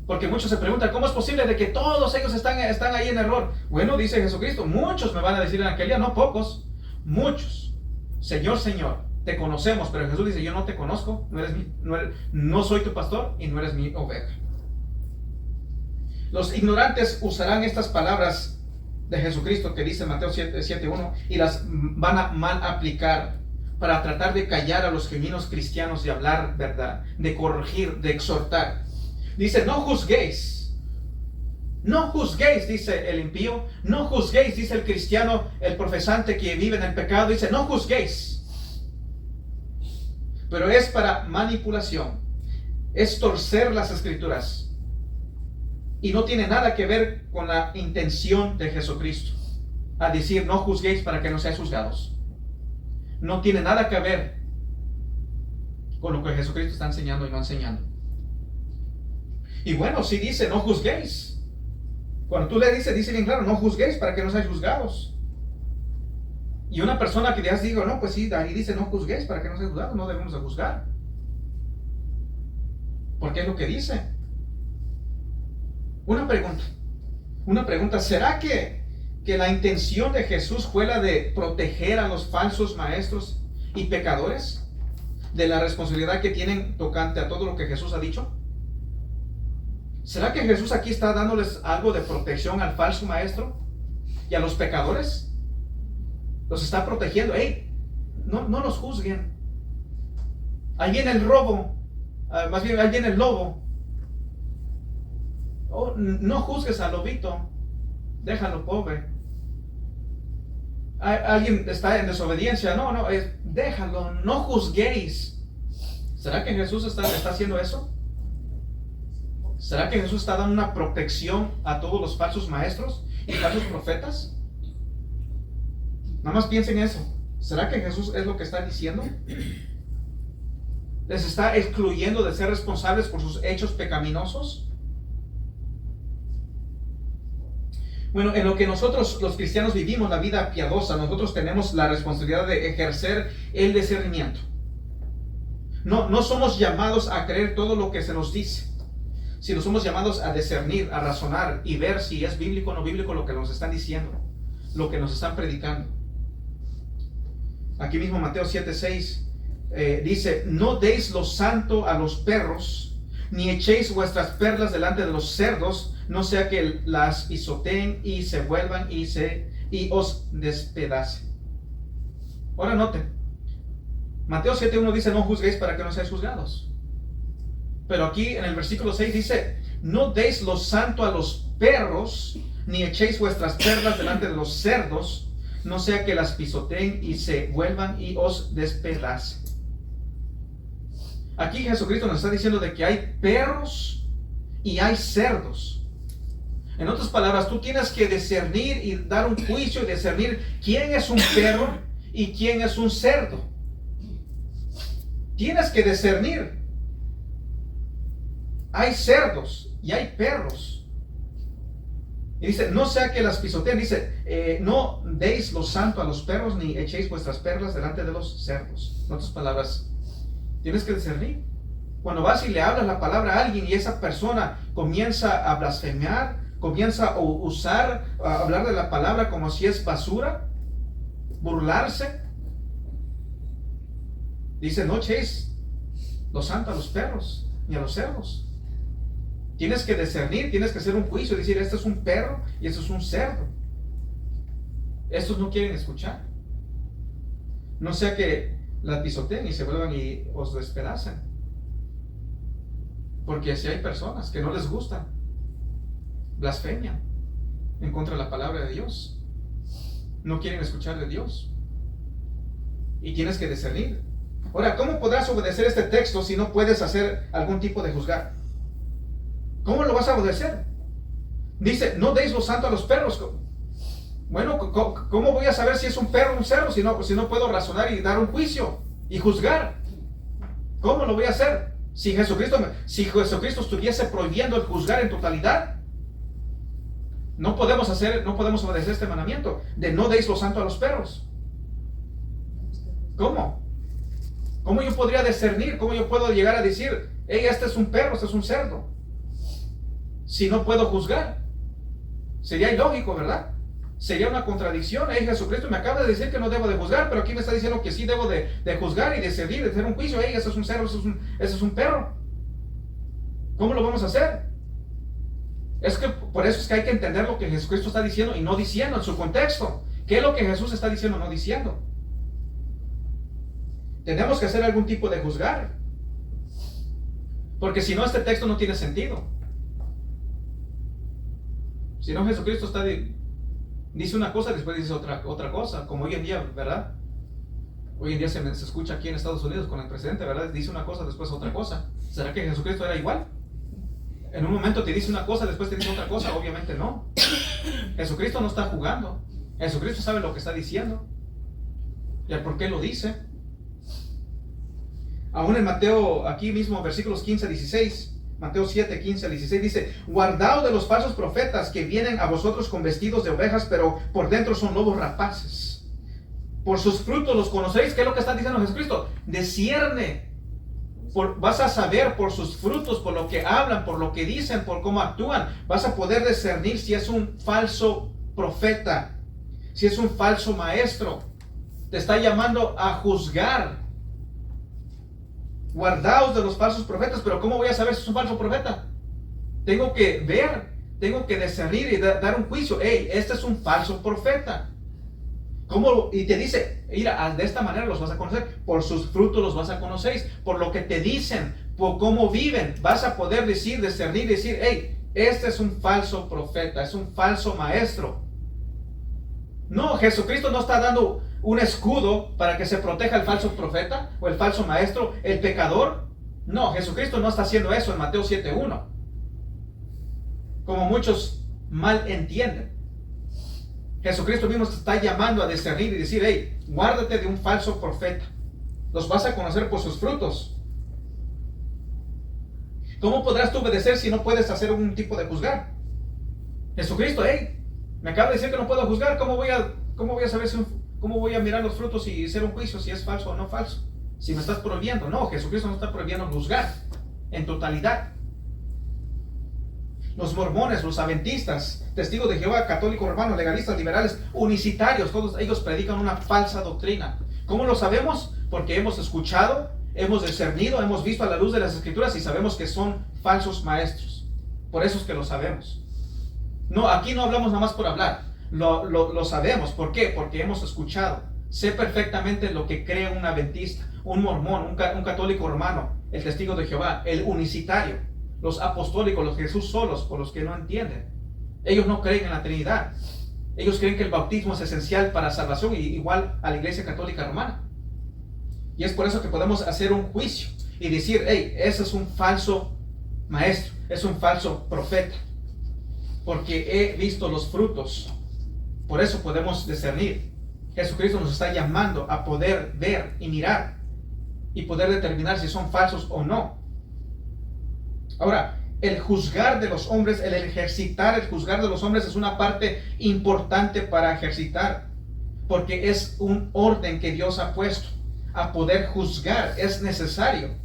Porque muchos se preguntan, ¿cómo es posible de que todos ellos están ahí en error? Bueno, dice Jesucristo, muchos me van a decir en aquel día, no pocos, muchos. Señor, Señor, te conocemos, pero Jesús dice, yo no te conozco, no soy tu pastor y no eres mi oveja. Los ignorantes usarán estas palabras de Jesucristo que dice Mateo 7:1 y las van a mal aplicar para tratar de callar a los genuinos cristianos, de hablar verdad, de corregir, de exhortar. Dice, no juzguéis. No juzguéis, dice el impío. No juzguéis, dice el cristiano, el profesante que vive en el pecado. Dice, no juzguéis. Pero es para manipulación. Es torcer las Escrituras. Y no tiene nada que ver con la intención de Jesucristo. A decir, no juzguéis para que no seáis juzgados. No tiene nada que ver con lo que Jesucristo está enseñando y no enseñando. Y bueno, si dice, no juzguéis. Cuando tú le dices, dice bien claro, no juzguéis para que no seáis juzgados. Y una persona que ya digo, no, pues sí, ahí dice, no juzguéis para que no seáis juzgados, no debemos de juzgar. Porque es lo que dice. Una pregunta, ¿será que la intención de Jesús fue la de proteger a los falsos maestros y pecadores de la responsabilidad que tienen tocante a todo lo que Jesús ha dicho? ¿Será que Jesús aquí está dándoles algo de protección al falso maestro y a los pecadores? Los está protegiendo. ¡Ey! No los juzguen. Ahí viene el robo. Más bien, ahí viene el lobo. Oh, no juzgues al lobito. Déjalo pobre. Alguien está en desobediencia. No, déjalo. No juzguéis. ¿Será que Jesús está haciendo eso? ¿Será que Jesús está dando una protección a todos los falsos maestros y falsos profetas? Nada más piensen eso. ¿Será que Jesús es lo que está diciendo? ¿Les está excluyendo de ser responsables por sus hechos pecaminosos? Bueno, en lo que nosotros los cristianos vivimos la vida piadosa, nosotros tenemos la responsabilidad de ejercer el discernimiento. No somos llamados a creer todo lo que se nos dice, sino somos llamados a discernir, a razonar y ver si es bíblico o no bíblico lo que nos están diciendo, lo que nos están predicando. Aquí mismo Mateo 7:6 dice: no deis lo santo a los perros, ni echéis vuestras perlas delante de los cerdos, no sea que las pisoteen y se vuelvan y os despedacen. Ahora noten, Mateo 7:1 dice: no juzguéis para que no seáis juzgados. Pero aquí en el versículo 6 dice: no deis lo santo a los perros, ni echéis vuestras perlas delante de los cerdos, no sea que las pisoteen y se vuelvan y os despedacen. Aquí Jesucristo nos está diciendo de que hay perros y hay cerdos. En otras palabras, tú tienes que discernir y dar un juicio y discernir quién es un perro y quién es un cerdo. Tienes que discernir. Hay cerdos y hay perros. Y dice: no sea que las pisoteen. Dice: no deis lo santo a los perros, ni echéis vuestras perlas delante de los cerdos. En otras palabras, tienes que discernir. Cuando vas y le hablas la palabra a alguien y esa persona comienza a blasfemar, comienza a hablar de la palabra como si es basura, burlarse, dice: no echéis lo santo a los perros ni a los cerdos. Tienes que discernir, tienes que hacer un juicio y decir: este es un perro y este es un cerdo. Estos no quieren escuchar. No sea que la pisoteen y se vuelvan y os despedacen. Porque si hay personas que no les gustan, blasfemian en contra de la palabra de Dios, no quieren escuchar de Dios, y tienes que discernir. Ahora, ¿cómo podrás obedecer este texto si no puedes hacer algún tipo de juzgar? ¿Cómo lo vas a obedecer? Dice: no deis lo santo a los perros. Bueno, ¿cómo voy a saber si es un perro o un cerdo si no puedo razonar y dar un juicio y juzgar? ¿Cómo lo voy a hacer? Si Jesucristo estuviese prohibiendo el juzgar en totalidad, no podemos obedecer este mandamiento de no deis lo santo a los perros. ¿Cómo? ¿Cómo yo podría discernir? ¿Cómo yo puedo llegar a decir: hey, este es un perro, este es un cerdo? Si no puedo juzgar, sería ilógico, ¿verdad? Sería una contradicción. Hey, Jesucristo me acaba de decir que no debo de juzgar, pero aquí me está diciendo que sí debo de juzgar y decidir, de hacer un juicio. Hey, ese es un cerdo, ese es un perro. ¿Cómo lo vamos a hacer? Es que por eso es que hay que entender lo que Jesucristo está diciendo y no diciendo en su contexto. ¿Qué es lo que Jesús está diciendo, no diciendo? Tenemos que hacer algún tipo de juzgar, porque si no, este texto no tiene sentido. Si no, Jesucristo dice una cosa y después dice otra cosa, como hoy en día, ¿verdad? Hoy en día se escucha aquí en Estados Unidos con el presidente, ¿verdad? Dice una cosa, después otra cosa. ¿Será que Jesucristo era igual? En un momento te dice una cosa, después te dice otra cosa. Obviamente no. Jesucristo no está jugando. Jesucristo sabe lo que está diciendo y el por qué lo dice. Aún en Mateo, aquí mismo, versículos 15 a 16, Mateo 7, 15 al 16 dice: guardaos de los falsos profetas que vienen a vosotros con vestidos de ovejas, pero por dentro son lobos rapaces. Por sus frutos los conoceréis. ¿Qué es lo que está diciendo Jesucristo? Discierne. Vas a saber por sus frutos, por lo que hablan, por lo que dicen, por cómo actúan. Vas a poder discernir si es un falso profeta, si es un falso maestro. Te está llamando a juzgar. Guardaos de los falsos profetas. Pero ¿cómo voy a saber si es un falso profeta? Tengo que ver, tengo que discernir y dar un juicio. Hey, este es un falso profeta. ¿Cómo? Y te dice: mira, de esta manera los vas a conocer. Por sus frutos los vas a conocer. Por lo que te dicen, por cómo viven, vas a poder discernir, decir: hey, este es un falso profeta, es un falso maestro. No, Jesucristo no está dando un escudo para que se proteja el falso profeta o el falso maestro, el pecador. No, Jesucristo no está haciendo eso en Mateo 7:1, como muchos mal entienden. Jesucristo mismo te está llamando a discernir y decir: hey, guárdate de un falso profeta. Los vas a conocer por sus frutos. ¿Cómo podrás tú obedecer si no puedes hacer un tipo de juzgar? Jesucristo: hey, me acaba de decir que no puedo juzgar. ¿Cómo voy a saber cómo voy a mirar los frutos y hacer un juicio si es falso o no falso? Si me estás prohibiendo, no, Jesucristo no está prohibiendo juzgar en totalidad. Los mormones, los adventistas, testigos de Jehová, católicos, romanos, legalistas, liberales, unicitarios, todos ellos predican una falsa doctrina. ¿Cómo lo sabemos? Porque hemos escuchado, hemos discernido, hemos visto a la luz de las Escrituras y sabemos que son falsos maestros. Por eso es que lo sabemos. No, aquí no hablamos nada más por hablar. Lo sabemos. ¿Por qué? Porque hemos escuchado. Sé perfectamente lo que cree un adventista, un mormón, un católico romano, el testigo de Jehová, el unicitario, los apostólicos, los Jesús solos, por los que no entienden. Ellos no creen en la Trinidad. Ellos creen que el bautismo es esencial para salvación, igual a la Iglesia Católica Romana. Y es por eso que podemos hacer un juicio y decir, hey, ese es un falso maestro, es un falso profeta, porque he visto los frutos. Por eso podemos discernir. Jesucristo nos está llamando a poder ver y mirar y poder determinar si son falsos o no. Ahora, el juzgar de los hombres, el juzgar de los hombres es una parte importante para ejercitar, porque es un orden que Dios ha puesto a poder juzgar, es necesario.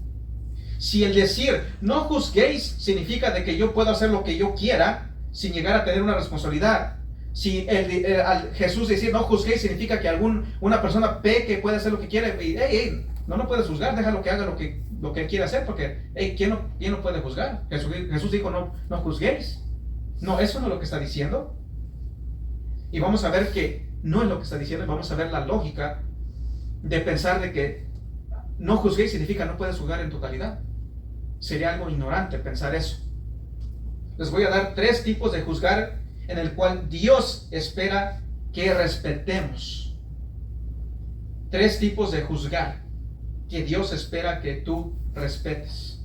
Si el decir no juzguéis significa de que yo puedo hacer lo que yo quiera sin llegar a tener una responsabilidad. Si al Jesús decir no juzguéis significa que una persona peque, puede hacer lo que quiere, y no lo puedes juzgar, déjalo que haga lo que él quiere hacer, porque ¿quién no puede juzgar? Jesús dijo no juzguéis. No, eso no es lo que está diciendo. Y vamos a ver que no es lo que está diciendo. Vamos a ver la lógica de pensar de que no juzguéis significa no puedes juzgar en totalidad. Sería algo ignorante pensar eso. Les voy a dar 3 tipos de juzgar en el cual Dios espera que respetemos. 3 tipos de juzgar que Dios espera que tú respetes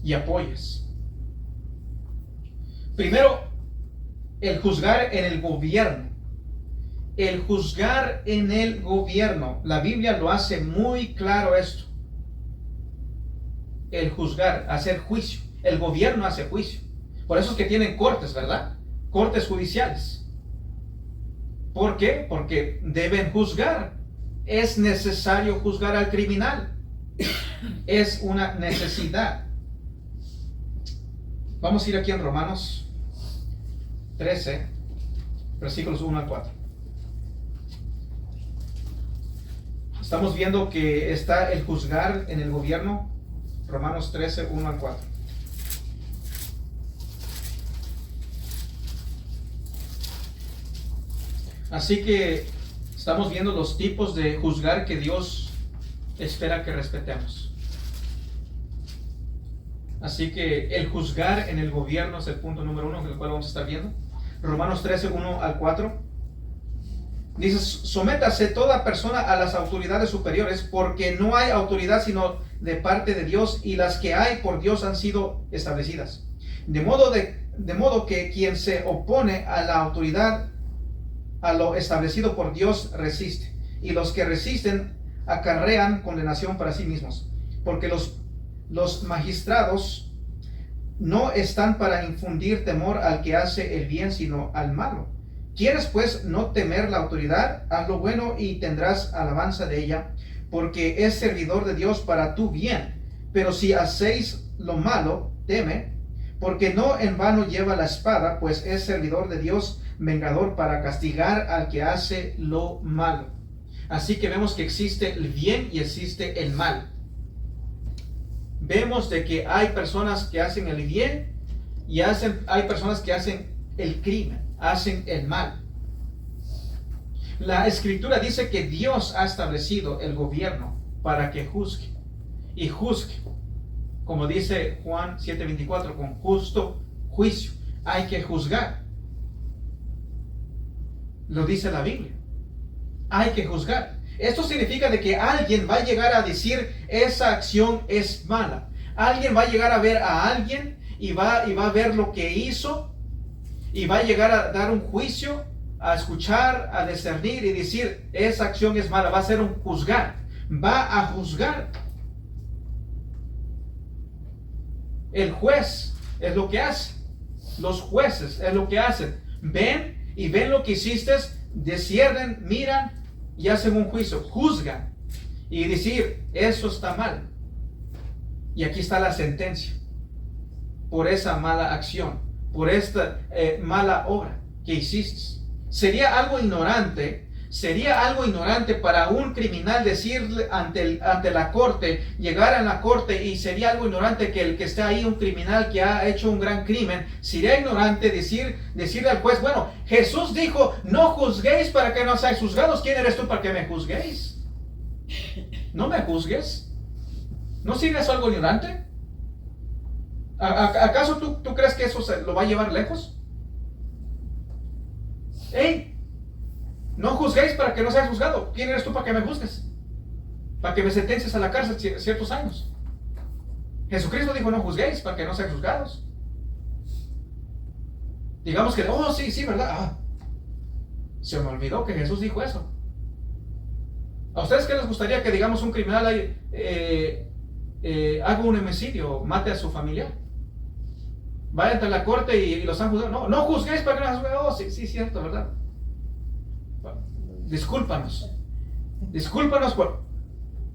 y apoyes. Primero, el juzgar en el gobierno. El juzgar en el gobierno. La Biblia lo hace muy claro esto. El juzgar, hacer juicio. El gobierno hace juicio. Por eso es que tienen cortes, ¿verdad? Cortes judiciales. ¿Por qué? Porque deben juzgar. Es necesario juzgar al criminal. Es una necesidad. Vamos a ir aquí en Romanos 13, versículos 1 al 4. Estamos viendo que está el juzgar en el gobierno. Romanos 13, 1 al 4. Así que estamos viendo los tipos de juzgar que Dios espera que respetemos. Así que el juzgar en el gobierno es el punto número 1, el cual vamos a estar viendo. Romanos 13, 1 al 4. Dice, sométase toda persona a las autoridades superiores, porque no hay autoridad sino de parte de Dios, y las que hay por Dios han sido establecidas. De modo que quien se opone a la autoridad, a lo establecido por Dios, resiste. Y los que resisten acarrean condenación para sí mismos. Porque los magistrados no están para infundir temor al que hace el bien, sino al malo. ¿Quieres pues no temer la autoridad? Haz lo bueno y tendrás alabanza de ella, porque es servidor de Dios para tu bien. Pero si hacéis lo malo, teme, porque no en vano lleva la espada, pues es servidor de Dios, vengador para castigar al que hace lo malo. Así que vemos que existe el bien y existe el mal. Vemos de que hay personas que hacen el bien y hay personas que hacen el crimen, hacen el mal. La Escritura dice que Dios ha establecido el gobierno para que juzgue. Y juzgue, como dice Juan 7:24, con justo juicio. Hay que juzgar. Lo dice la Biblia. Hay que juzgar. Esto significa de que alguien va a llegar a decir esa acción es mala. Alguien va a llegar a ver a alguien y va a ver lo que hizo y va a llegar a dar un juicio, a escuchar, a discernir y decir esa acción es mala. Va a ser un juzgar. Va a juzgar. El juez es lo que hace. Los jueces es lo que hacen. Ven lo que hiciste, disciernen, miran y hacen un juicio, juzgan. y decir, eso está mal. Y aquí está la sentencia por esa mala acción, por esta mala obra que hiciste. Sería algo ignorante para un criminal decirle ante la corte, llegar a la corte, y sería algo ignorante que el que está ahí, un criminal que ha hecho un gran crimen, sería ignorante decirle al juez, bueno, Jesús dijo, no juzguéis para que no seáis juzgados. ¿Quién eres tú para que me juzguéis? No me juzgues. ¿No sería eso algo ignorante? ¿Acaso tú crees que eso se lo va a llevar lejos? ¡Ey! No juzguéis para que no seas juzgado. ¿Quién eres tú para que me juzgues? Para que me sentencies a la cárcel ciertos años. Jesucristo dijo, no juzguéis para que no seas juzgados. Digamos que, oh, sí, ¿verdad? Se me olvidó que Jesús dijo eso. ¿A ustedes qué les gustaría que, digamos, un criminal haga un homicidio, mate a su familiar? Vaya ante la corte y los han juzgado. No juzguéis para que no seas juzgado. Oh, sí, cierto, ¿verdad? Discúlpanos por,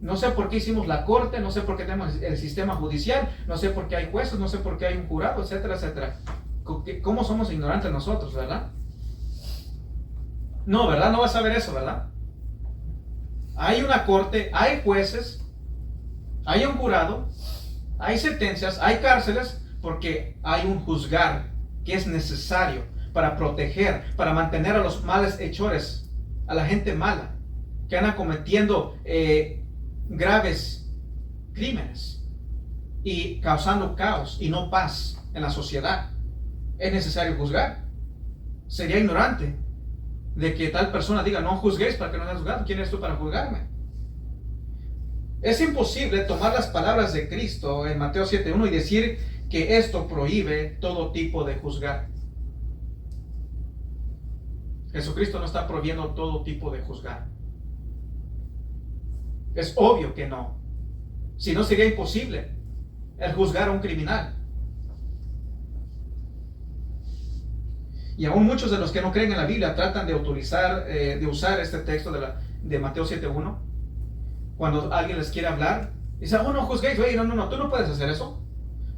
no sé por qué hicimos la corte, no sé por qué tenemos el sistema judicial, no sé por qué hay jueces, no sé por qué hay un jurado, etcétera, etcétera. ¿Cómo somos ignorantes nosotros, verdad? No, ¿verdad? No vas a ver eso, ¿verdad? Hay una corte, hay jueces, hay un jurado, hay sentencias, hay cárceles, porque hay un juzgar que es necesario para proteger, para mantener a los males hechores, a la gente mala, que anda cometiendo graves crímenes y causando caos y no paz en la sociedad. Es necesario juzgar. Sería ignorante de que tal persona diga, no juzguéis para que no seas juzgado. ¿Quién eres tú para juzgarme? Es imposible tomar las palabras de Cristo en Mateo 7:1 y decir que esto prohíbe todo tipo de juzgar. Jesucristo no está prohibiendo todo tipo de juzgar. Es obvio que no. Si no, sería imposible el juzgar a un criminal. Y aún muchos de los que no creen en la Biblia tratan de usar este texto de Mateo 7:1. Cuando alguien les quiere hablar, dicen, no juzguéis. Oye, no, tú no puedes hacer eso.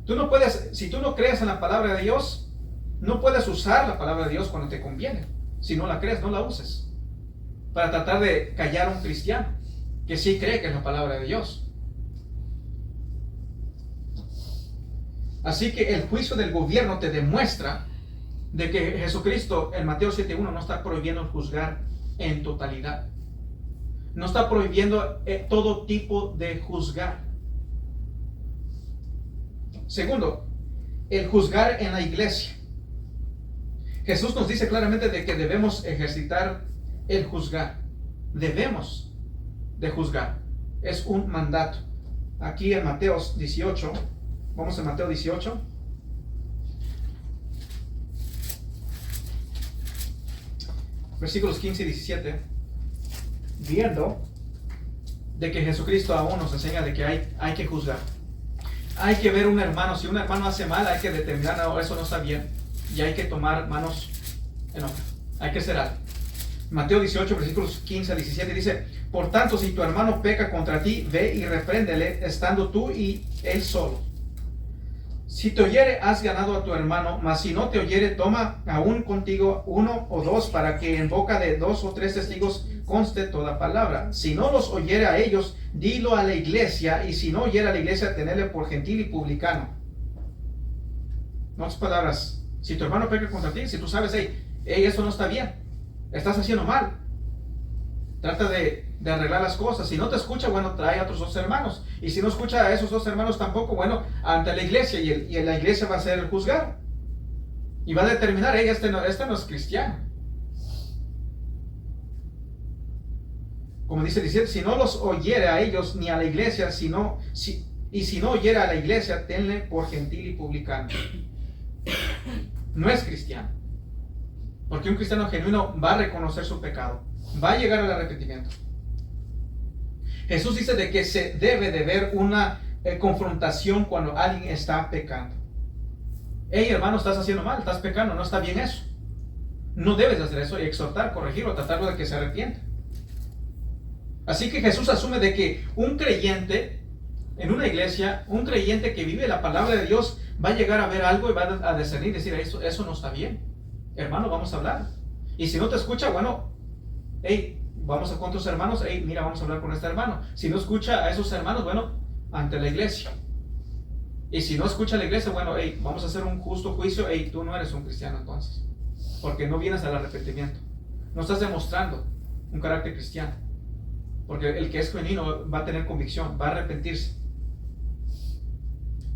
Tú no puedes, si tú no crees en la palabra de Dios, no puedes usar la palabra de Dios cuando te conviene. Si no la crees, no la uses para tratar de callar a un cristiano que sí cree que es la palabra de Dios. Así que el juicio del gobierno te demuestra de que Jesucristo en Mateo 7:1 no está prohibiendo juzgar en totalidad. No está prohibiendo todo tipo de juzgar. Segundo, el juzgar en la iglesia. Jesús nos dice claramente de que debemos ejercitar el juzgar. Debemos de juzgar. Es un mandato. Aquí en Mateo 18, vamos a Mateo 18. Versículos 15 y 17. Viendo de que Jesucristo aún nos enseña de que hay que juzgar. Hay que ver un hermano. Si un hermano hace mal, hay que determinar, no, eso no está bien. Y hay que tomar manos en obra. Hay que hacer algo. Mateo 18, versículos 15 a 17 dice, por tanto, si tu hermano peca contra ti, ve y repréndele, estando tú y él solo. Si te oyere, has ganado a tu hermano, mas si no te oyere, toma aún contigo 1 o 2, para que en boca de 2 o 3 testigos conste toda palabra. Si no los oyere a ellos, dilo a la iglesia, y si no oyere a la iglesia, tenedle por gentil y publicano. En otras palabras, si tu hermano peca contra ti, si tú sabes, eso no está bien, estás haciendo mal, trata de arreglar las cosas. Si no te escucha, bueno, trae a otros 2 hermanos. Y si no escucha a esos 2 hermanos tampoco, bueno, ante la iglesia. Y la iglesia va a ser el juzgar. Y va a determinar, este no es cristiano. Como dice, si no los oyere a ellos ni a la iglesia, si no oyere a la iglesia, tenle por gentil y publicano. No es cristiano. Porque un cristiano genuino va a reconocer su pecado. Va a llegar al arrepentimiento. Jesús dice de que se debe de ver una confrontación cuando alguien está pecando. Hey, hermano, estás haciendo mal, estás pecando, no está bien eso. No debes hacer eso, y exhortar, corregirlo, tratarlo de que se arrepienta. Así que Jesús asume de que un creyente en una iglesia, un creyente que vive la palabra de Dios, va a llegar a ver algo y va a discernir y decir, eso no está bien. Hermano, vamos a hablar. Y si no te escucha, bueno, hey, vamos con tus hermanos, hey, mira, vamos a hablar con este hermano. Si no escucha a esos hermanos, bueno, ante la iglesia. Y si no escucha a la iglesia, bueno, hey, vamos a hacer un justo juicio, hey, tú no eres un cristiano entonces. Porque no vienes al arrepentimiento. No estás demostrando un carácter cristiano. Porque el que es genuino va a tener convicción, va a arrepentirse.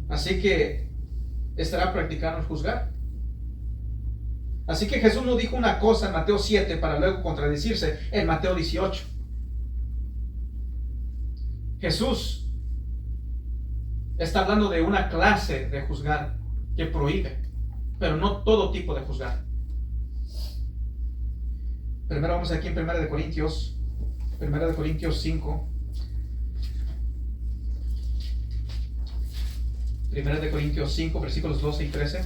Así que estará practicando el juzgar. Así que Jesús no dijo una cosa en Mateo 7 para luego contradecirse en Mateo 18. Jesús está hablando de una clase de juzgar que prohíbe, pero no todo tipo de juzgar. Primero vamos aquí en 1 de Corintios 5. 1 de Corintios 5, versículos 12 y 13.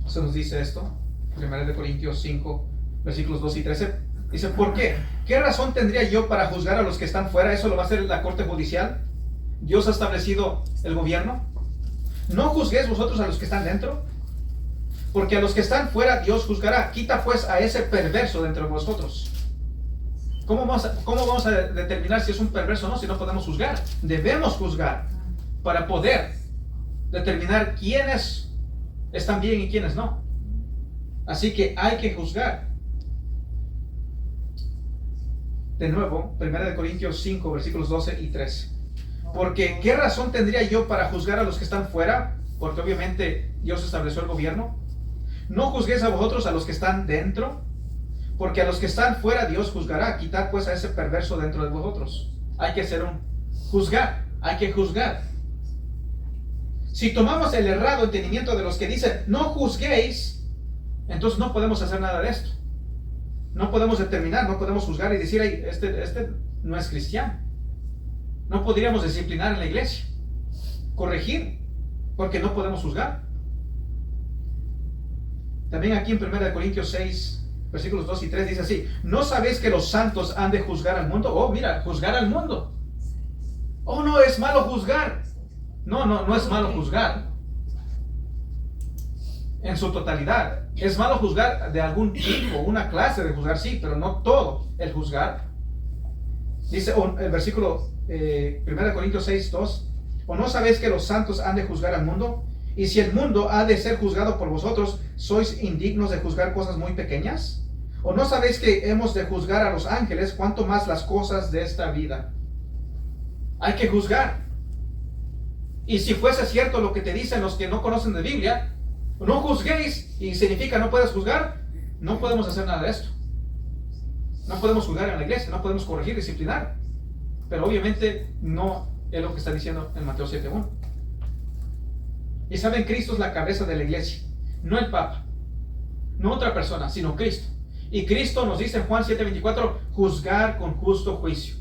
Se nos dice esto. 1 de Corintios 5, versículos 12 y 13. Dice, ¿por qué? ¿Qué razón tendría yo para juzgar a los que están fuera? ¿Eso lo va a hacer la corte judicial? ¿Dios ha establecido el gobierno? ¿No juzguéis vosotros a los que están dentro? Porque a los que están fuera Dios juzgará. Quita pues a ese perverso de entre vosotros. ¿Cómo vamos a determinar si es un perverso o no si no podemos juzgar? Debemos juzgar para poder determinar quiénes están bien y quiénes no. Así que hay que juzgar. De nuevo, 1 de Corintios 5, versículos 12 y 13. Porque ¿qué razón tendría yo para juzgar a los que están fuera? Porque obviamente Dios estableció el gobierno. No juzguéis a vosotros a los que están dentro, porque a los que están fuera Dios juzgará. Quitad pues a ese perverso dentro de vosotros. Hay que hacer hay que juzgar. Si tomamos el errado entendimiento de los que dicen no juzguéis, entonces no podemos hacer nada de esto. No podemos determinar, no podemos juzgar y decir, hey, este no es cristiano. No podríamos disciplinar en la iglesia, corregir, porque no podemos juzgar. También aquí en 1 Corintios 6, versículos 2 y 3 dice así, ¿no sabéis que los santos han de juzgar al mundo? Oh, mira, juzgar al mundo. Oh, no, es malo juzgar. No es malo juzgar en su totalidad. Es malo juzgar de algún tipo, una clase de juzgar, sí, pero no todo el juzgar. Dice el versículo 1 Corintios 6, 2, ¿o no sabéis que los santos han de juzgar al mundo? Y si el mundo ha de ser juzgado por vosotros, ¿sois indignos de juzgar cosas muy pequeñas? ¿O no sabéis que hemos de juzgar a los ángeles, cuanto más las cosas de esta vida? Hay que juzgar. Y si fuese cierto lo que te dicen los que no conocen de Biblia, no juzguéis, y significa no puedes juzgar, no podemos hacer nada de esto. No podemos juzgar en la iglesia, no podemos corregir, disciplinar. Pero obviamente no es lo que está diciendo en Mateo 7:1. Y saben, Cristo es la cabeza de la iglesia, no el Papa, no otra persona, sino Cristo. Y Cristo nos dice en Juan 7:24, juzgar con justo juicio.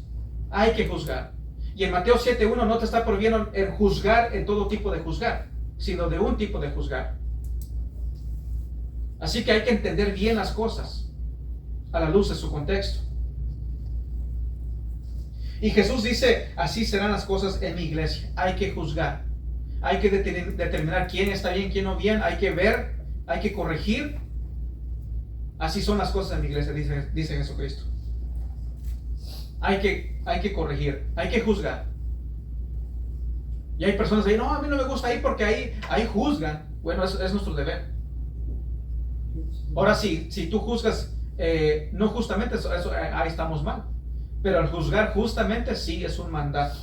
Hay que juzgar. Y en Mateo 7:1 no te está prohibiendo el juzgar en todo tipo de juzgar, sino de un tipo de juzgar. Así que hay que entender bien las cosas a la luz de su contexto. Y Jesús dice, así serán las cosas en mi iglesia. Hay que juzgar. Hay que determinar quién está bien, quién no bien. Hay que ver, hay que corregir. Así son las cosas en mi iglesia, dice Jesucristo. Hay que corregir, hay que juzgar. Y hay personas que dicen, no, a mí no me gusta ahí porque ahí juzgan. Bueno, es nuestro deber. Ahora sí, si tú juzgas no justamente, ahí estamos mal. Pero al juzgar justamente sí es un mandato.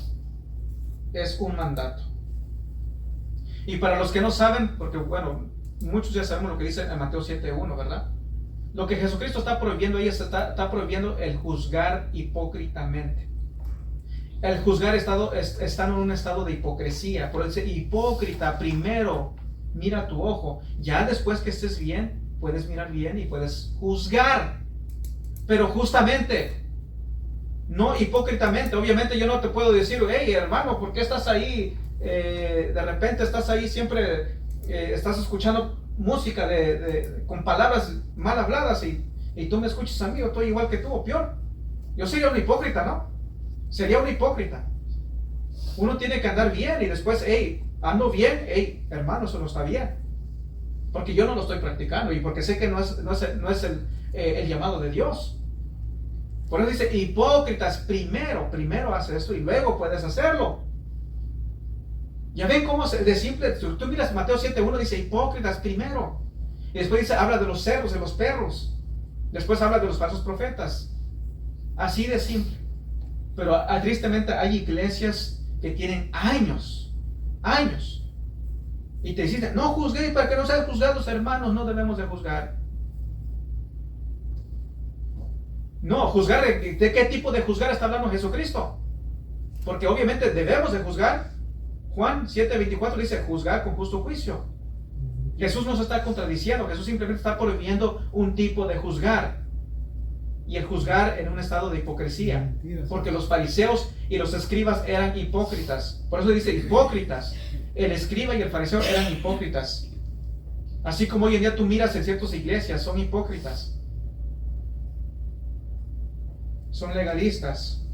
Es un mandato. Y para los que no saben, porque bueno, muchos ya sabemos lo que dice en Mateo 7:1, ¿verdad? Lo que Jesucristo está prohibiendo ahí está prohibiendo el juzgar hipócritamente. El juzgar está en un estado de hipocresía. Por eso, hipócrita, primero mira tu ojo. Ya después que estés bien, puedes mirar bien y puedes juzgar. Pero justamente, no hipócritamente. Obviamente yo no te puedo decir, hey hermano, ¿por qué estás ahí? De repente estás ahí siempre, estás escuchando música con palabras mal habladas y y tú me escuchas a mí, yo estoy igual que tú o peor. Yo sería un hipócrita, ¿no? Sería un hipócrita. Uno tiene que andar bien y después, hey, ando bien, hey, hermano, eso no está bien. Porque yo no lo estoy practicando y porque sé que no es el llamado de Dios. Por eso dice, hipócritas, primero hace esto y luego puedes hacerlo. Ya ven cómo de simple, tú miras Mateo 7:1, dice hipócritas primero. Y después dice, habla de los cerdos, de los perros. Después habla de los falsos profetas. Así de simple. Pero tristemente hay iglesias que tienen años. Y te dicen, no juzguéis para que no sean juzgados, hermanos, no debemos de juzgar. No, juzgar, ¿de qué tipo de juzgar está hablando Jesucristo? Porque obviamente debemos de juzgar. Juan 7:24 dice, juzgar con justo juicio. Jesús no se está contradiciendo, Jesús simplemente está prohibiendo un tipo de juzgar. Y el juzgar en un estado de hipocresía. Porque los fariseos y los escribas eran hipócritas. Por eso dice hipócritas. El escriba y el fariseo eran hipócritas. Así como hoy en día tú miras en ciertas iglesias, son hipócritas. Son legalistas.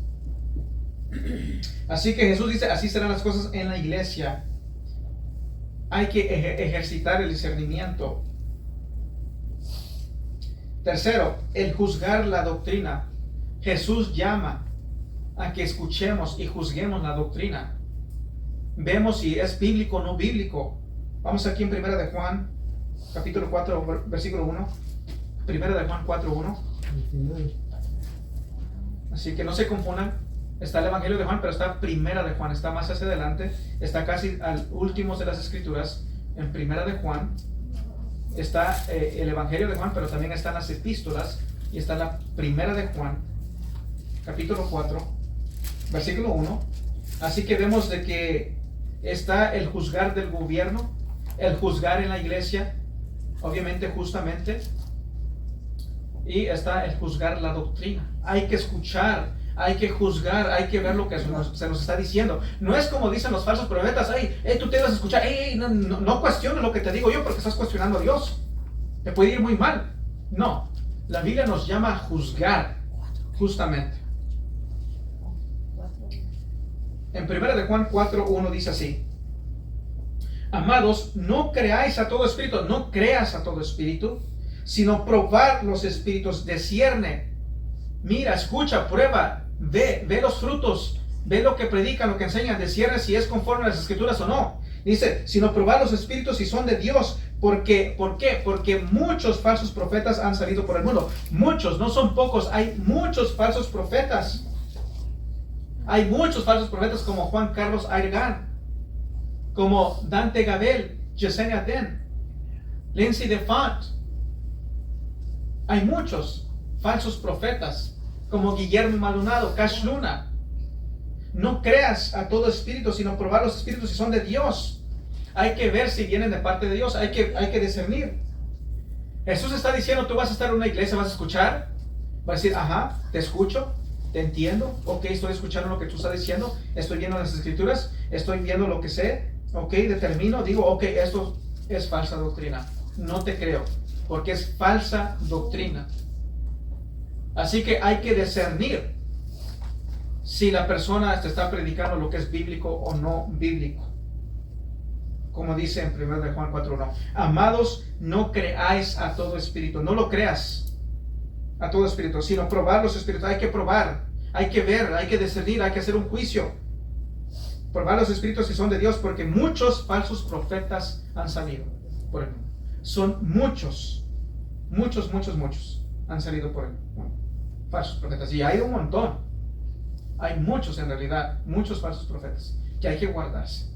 Así que Jesús dice, así serán las cosas en la iglesia. Hay que ejercitar el discernimiento. Tercero, el juzgar la doctrina. Jesús llama a que escuchemos y juzguemos la doctrina. Vemos si es bíblico o no bíblico. Vamos aquí en 1 de Juan, capítulo 4, versículo 1. 1 de Juan 4:1. Así que no se confundan. Está el Evangelio de Juan, pero está Primera de Juan, está más hacia adelante, está casi al último de las Escrituras. En Primera de Juan está el Evangelio de Juan, pero también están las epístolas, y está la Primera de Juan, capítulo 4, versículo 1. Así que vemos de que está el juzgar del gobierno, el juzgar en la iglesia, obviamente justamente, y está el juzgar la doctrina. Hay que escuchar, hay que juzgar, hay que ver lo que se nos está diciendo. No es como dicen los falsos profetas, tú te vas a escuchar, no cuestiones lo que te digo yo porque estás cuestionando a Dios. Te puede ir muy mal. No, la Biblia nos llama a juzgar, justamente. En 1 de Juan 4:1 dice así: amados, no creáis a todo espíritu, no creas a todo espíritu, sino probar los espíritus, discierne, mira, escucha, prueba, ve los frutos, ve lo que predican, lo que enseñan, discierne si es conforme a las escrituras o no. Dice, sino probar los espíritus si son de Dios. ¿Por qué? Porque muchos falsos profetas han salido por el mundo. Muchos, no son pocos, hay muchos falsos profetas. Hay muchos falsos profetas como Juan Carlos Airgan, como Dante Gabel, Yesenia Ten, Lindsay DeFont. Hay muchos falsos profetas como Guillermo Maldonado, Cash Luna. No creas a todo espíritu, sino probar los espíritus si son de Dios. Hay que ver si vienen de parte de Dios, hay que discernir. Jesús está diciendo, tú vas a estar en una iglesia, vas a escuchar, vas a decir, ajá, te escucho, te entiendo, ok, estoy escuchando lo que tú estás diciendo, estoy viendo las escrituras, estoy viendo lo que sé, ok, determino, digo, ok, esto es falsa doctrina, no te creo, porque es falsa doctrina. Así que hay que discernir si la persona te está predicando lo que es bíblico o no bíblico. Como dice en 1 de Juan 4:1, amados, no creáis a todo espíritu, no lo creas a todo espíritu, sino probar los espíritus. Hay que probar, hay que ver, hay que discernir, hay que hacer un juicio. Probar los espíritus si son de Dios, porque muchos falsos profetas han salido por el mundo. Son muchos han salido por el mundo, falsos profetas, y hay un montón. Hay muchos en realidad, muchos falsos profetas que hay que guardarse.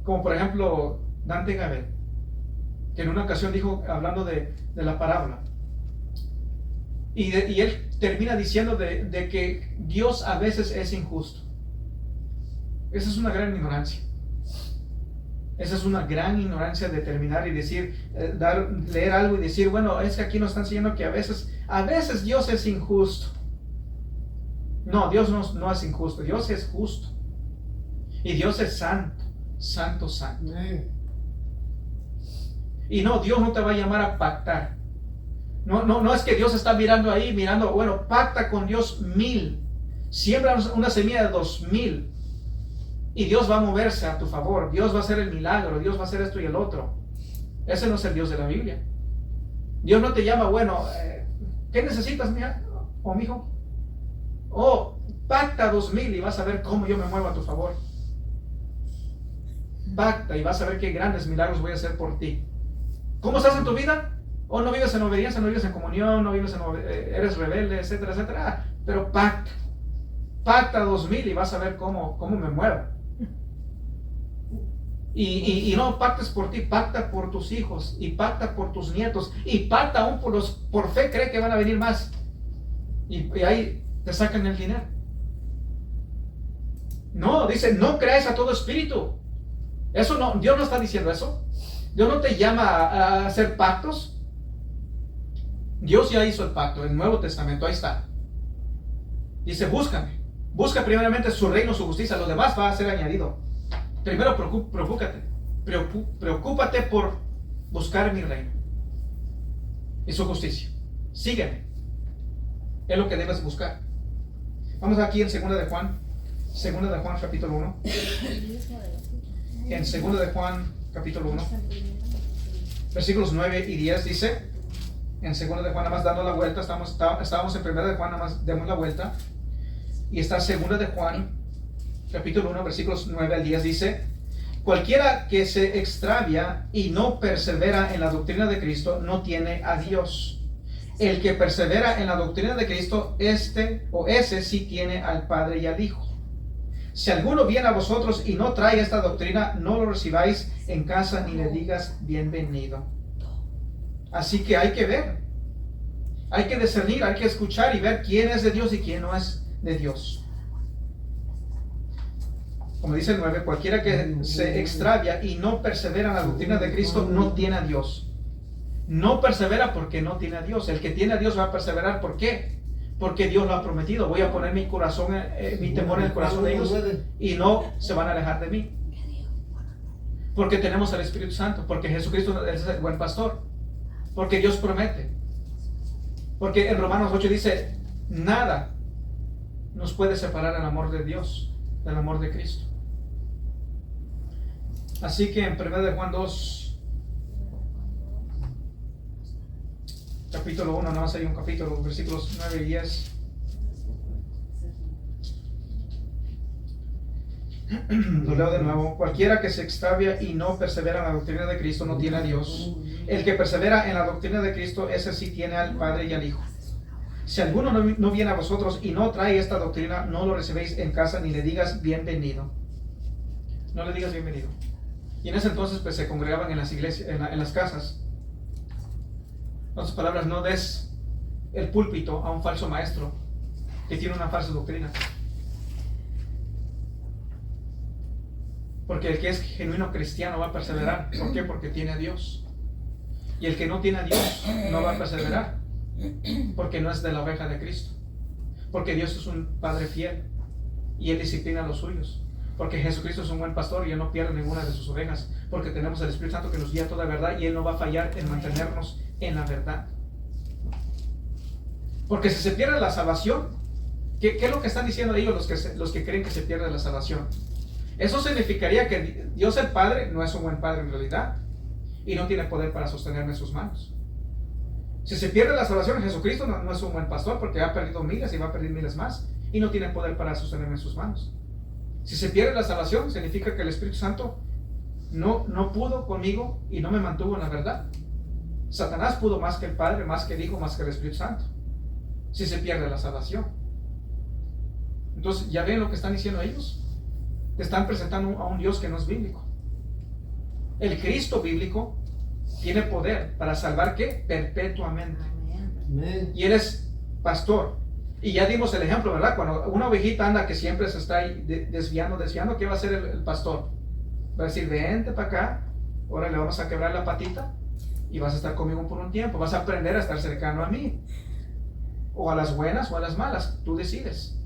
Como por ejemplo Dante Gabel, que en una ocasión dijo, hablando de la parábola, y él termina diciendo de que Dios a veces es injusto. Esa es una gran ignorancia. Esa es una gran ignorancia de terminar y decir, leer algo y decir, bueno, es que aquí nos están enseñando que a veces Dios es injusto. No, Dios no es injusto, Dios es justo. Y Dios es santo. Y no, Dios no te va a llamar a pactar. No es que Dios está mirando ahí, mirando, bueno, pacta con Dios 1000. Siembra una semilla de 2000. Y Dios va a moverse a tu favor. Dios va a hacer el milagro. Dios va a hacer esto y el otro. Ese no es el Dios de la Biblia. Dios no te llama, bueno, ¿qué necesitas, mija o mijo? Oh, pacta 2000 y vas a ver cómo yo me muevo a tu favor. Pacta y vas a ver qué grandes milagros voy a hacer por ti. ¿Cómo estás en tu vida? Oh, no vives en obediencia, no vives en comunión, no vives eres rebelde, etcétera, etcétera. Pero pacta 2000 y vas a ver cómo me muevo. Y no pactes por ti, pacta por tus hijos y pacta por tus nietos y pacta aún por fe, cree que van a venir más. Y ahí te sacan el dinero. No, dice, no creáis a todo espíritu. Eso no, Dios no está diciendo eso. Dios no te llama a hacer pactos. Dios ya hizo el pacto, el Nuevo Testamento, ahí está. Dice, búscame. Busca primeramente su reino, su justicia, lo demás va a ser añadido. Primero preocúpate por buscar mi reino y su justicia. Sígueme. Es lo que debes buscar. Vamos aquí en 2 de Juan capítulo 1. En 2 de Juan capítulo 1, versículos 9 y 10 dice, en 2 de Juan, nada más dando la vuelta, estábamos en 1 de Juan, nada más demos la vuelta, y está 2 de Juan capítulo 1, versículos 9 al 10 dice, cualquiera que se extravia y no persevera en la doctrina de Cristo no tiene a Dios. El que persevera en la doctrina de Cristo, ese sí tiene al Padre y al Hijo. Si alguno viene a vosotros y no trae esta doctrina, no lo recibáis en casa ni le digas bienvenido. Así que hay que ver, hay que discernir, hay que escuchar y ver quién es de Dios y quién no es de Dios. Como dice el 9, cualquiera que se extravia y no persevera en la doctrina de Cristo no tiene a Dios. No persevera porque no tiene a Dios. El que tiene a Dios va a perseverar. ¿Por qué? Porque Dios lo ha prometido. Voy a poner mi corazón, mi temor en el corazón de ellos y no se van a alejar de mí. Porque tenemos al Espíritu Santo. Porque Jesucristo es el buen pastor. Porque Dios promete. Porque en Romanos 8 dice, nada nos puede separar del amor de Dios, del amor de Cristo. Así que en 1 de Juan 2, capítulo 1, nada más hay un capítulo, versículos 9 y 10. Lo leo de nuevo. Cualquiera que se extravia y no persevera en la doctrina de Cristo no tiene a Dios. El que persevera en la doctrina de Cristo, ese sí tiene al Padre y al Hijo. Si alguno no viene a vosotros y no trae esta doctrina, no lo recibéis en casa ni le digas bienvenido. No le digas bienvenido. Y en ese entonces pues se congregaban en las iglesias, en las casas. En otras palabras, no des el púlpito a un falso maestro que tiene una falsa doctrina. Porque el que es genuino cristiano va a perseverar. ¿Por qué? Porque tiene a Dios. Y el que no tiene a Dios no va a perseverar. Porque no es de la oveja de Cristo. Porque Dios es un Padre fiel y Él disciplina a los suyos. Porque Jesucristo es un buen pastor y Él no pierde ninguna de sus ovejas. Porque tenemos el Espíritu Santo que nos guía a toda verdad y Él no va a fallar en mantenernos en la verdad. Porque si se pierde la salvación, ¿qué es lo que están diciendo ellos los que creen que se pierde la salvación? Eso significaría que Dios el Padre no es un buen Padre en realidad y no tiene poder para sostenerme en sus manos. Si se pierde la salvación, Jesucristo no es un buen pastor porque ha perdido miles y va a perder miles más y no tiene poder para sostenerme en sus manos. Si se pierde la salvación, significa que el Espíritu Santo no pudo conmigo y no me mantuvo en la verdad. Satanás pudo más que el Padre, más que el Hijo, más que el Espíritu Santo. Si se pierde la salvación. Entonces, ¿ya ven lo que están diciendo ellos? Te están presentando a un Dios que no es bíblico. El Cristo bíblico tiene poder para salvar, ¿qué? Perpetuamente. Y Él es pastor. Y ya dimos el ejemplo, ¿verdad? Cuando una ovejita anda que siempre se está ahí desviando, ¿qué va a hacer el pastor? Va a decir, vente para acá, ahora le vamos a quebrar la patita y vas a estar conmigo por un tiempo. Vas a aprender a estar cercano a mí. O a las buenas o a las malas, tú decides.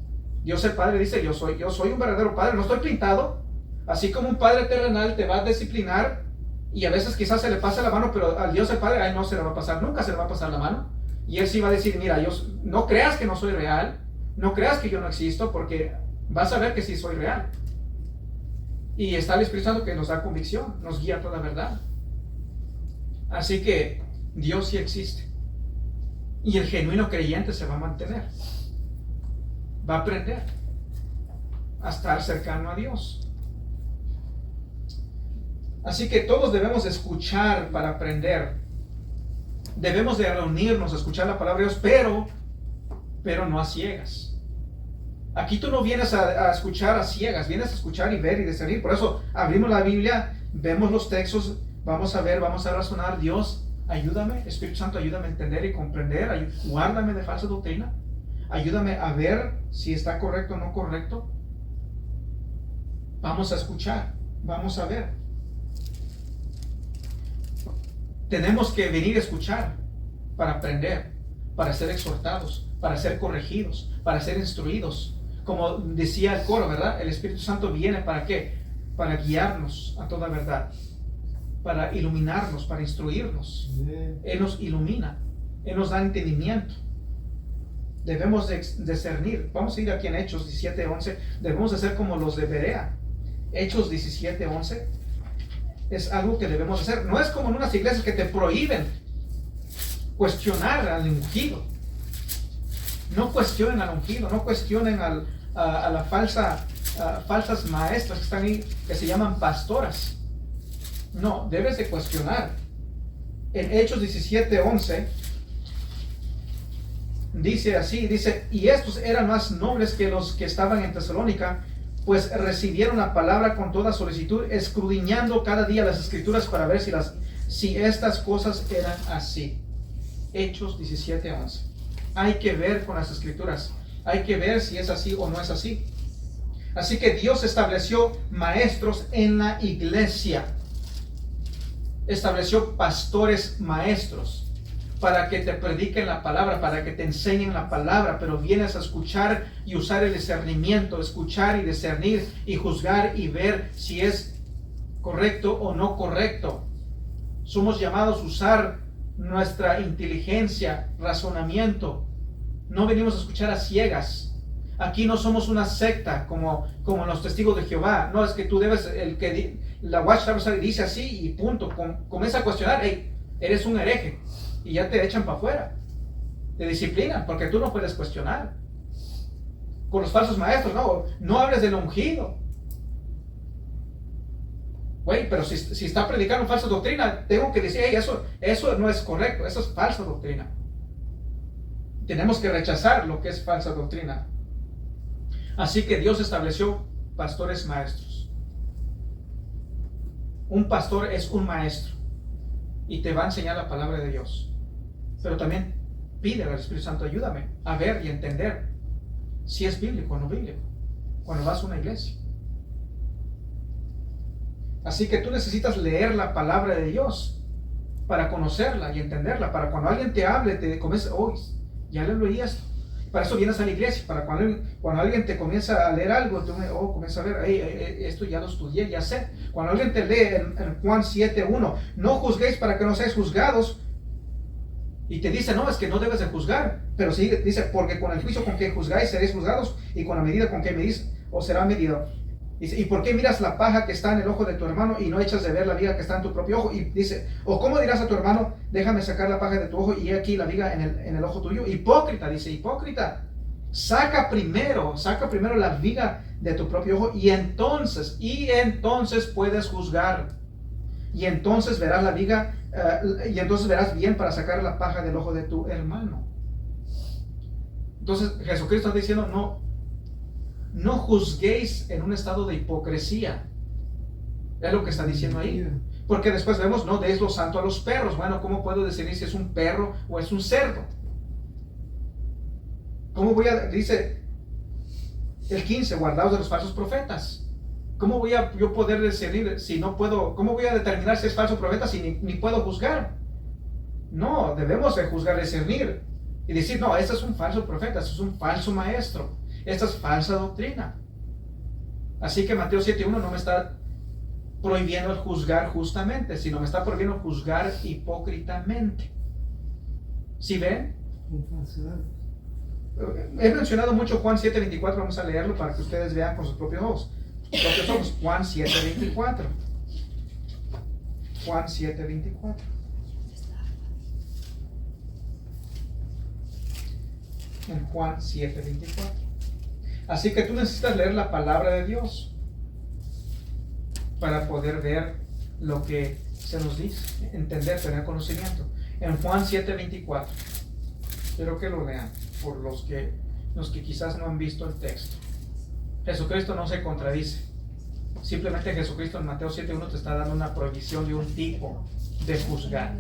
Dios el Padre dice, yo soy un verdadero Padre, no estoy pintado. Así como un Padre terrenal te va a disciplinar y a veces quizás se le pase la mano, pero al Dios el Padre, a Él no se le va a pasar, nunca se le va a pasar la mano. Y él sí va a decir, mira, yo, no creas que no soy real, no creas que yo no existo, porque vas a ver que sí soy real. Y está el Espíritu Santo que nos da convicción, nos guía a toda verdad. Así que Dios sí existe. Y el genuino creyente se va a mantener. Va a aprender a estar cercano a Dios. Así que todos debemos escuchar para aprender. Debemos de reunirnos a escuchar la palabra de Dios, pero no a ciegas. Aquí tú no vienes a escuchar a ciegas, vienes a escuchar y ver y discernir. Por eso abrimos la Biblia, vemos los textos, vamos a ver, vamos a razonar. Dios, ayúdame, Espíritu Santo, ayúdame a entender y comprender, guárdame de falsa doctrina, ayúdame a ver si está correcto o no correcto. Vamos a escuchar, vamos a ver. Tenemos que venir a escuchar para aprender, para ser exhortados, para ser corregidos, para ser instruidos. Como decía el coro, ¿verdad? El Espíritu Santo viene ¿para qué? Para guiarnos a toda verdad, para iluminarnos, para instruirnos. Él nos ilumina, Él nos da entendimiento. Debemos de discernir. Vamos a ir aquí en Hechos 17:11. Debemos de ser como los de Berea. Hechos 17:11 es algo que debemos hacer. No es como en unas iglesias que te prohíben cuestionar al ungido. No cuestionen al ungido, no cuestionen a la falsas maestras que están ahí, que se llaman pastoras. No, debes de cuestionar. En Hechos 17:11 dice así, dice, y estos eran más nobles que los que estaban en Tesalónica, pues recibieron la palabra con toda solicitud, escudriñando cada día las escrituras para ver si estas cosas eran así. Hechos 17:11. Hay que ver con las escrituras, hay que ver si es así o no es así. Así que Dios estableció maestros en la iglesia, estableció pastores maestros para que te prediquen la palabra, para que te enseñen la palabra, pero vienes a escuchar y usar el discernimiento, escuchar y discernir y juzgar y ver si es correcto o no correcto. Somos llamados a usar nuestra inteligencia, razonamiento. No venimos a escuchar a ciegas. Aquí no somos una secta como los testigos de Jehová. No es que tú debes, la Watchtower dice así y punto. Comienza a cuestionar, hey, eres un hereje. Y ya te echan para afuera. Te disciplinan porque tú no puedes cuestionar. Con los falsos maestros, no hables del ungido. Güey, pero si está predicando falsa doctrina, tengo que decir, hey, eso no es correcto, eso es falsa doctrina. Tenemos que rechazar lo que es falsa doctrina. Así que Dios estableció pastores maestros. Un pastor es un maestro y te va a enseñar la palabra de Dios. Pero también pide al Espíritu Santo, ayúdame a ver y entender si es bíblico o no bíblico cuando vas a una iglesia. Así que tú necesitas leer la palabra de Dios para conocerla y entenderla, para cuando alguien te hable, te comienza, ya le oías. Para eso vienes a la iglesia, para cuando alguien te comienza a leer algo, tú comienza a ver, esto ya lo estudié, ya sé. Cuando alguien te lee en Juan 7:1, no juzguéis para que no seáis juzgados, y te dice, no, es que no debes de juzgar, pero sí dice, porque con el juicio con que juzgáis seréis juzgados, y con la medida con que medís os será medido. Dice, ¿y por qué miras la paja que está en el ojo de tu hermano y no echas de ver la viga que está en tu propio ojo? Y dice, o ¿cómo dirás a tu hermano, déjame sacar la paja de tu ojo y he aquí la viga en el ojo tuyo? Hipócrita, dice, hipócrita, saca primero la viga de tu propio ojo y entonces puedes juzgar. Y entonces verás la viga, y entonces verás bien para sacar la paja del ojo de tu hermano. Entonces Jesucristo está diciendo, no juzguéis en un estado de hipocresía. Es lo que está diciendo ahí. Porque después vemos, no deis lo santo a los perros. Bueno, ¿cómo puedo decidir si es un perro o es un cerdo? Dice el 15, guardaos de los falsos profetas. ¿Cómo voy a yo poder discernir si no puedo? ¿Cómo voy a determinar si es falso profeta si ni puedo juzgar? No, debemos de juzgar, discernir y decir, no, este es un falso profeta, este es un falso maestro, esta es falsa doctrina. Así que Mateo 7:1 no me está prohibiendo el juzgar justamente, sino me está prohibiendo juzgar hipócritamente. ¿Sí ven? He mencionado mucho Juan 7:24, vamos a leerlo para que ustedes vean con sus propios ojos. Juan 7:24. Juan 7:24. En Juan 7:24. Así que tú necesitas leer la palabra de Dios para poder ver lo que se nos dice, entender, tener conocimiento. En Juan 7:24. Quiero que lo lean por los que quizás no han visto el texto. Jesucristo no se contradice. Simplemente Jesucristo en Mateo 7:1 te está dando una prohibición de un tipo de juzgar.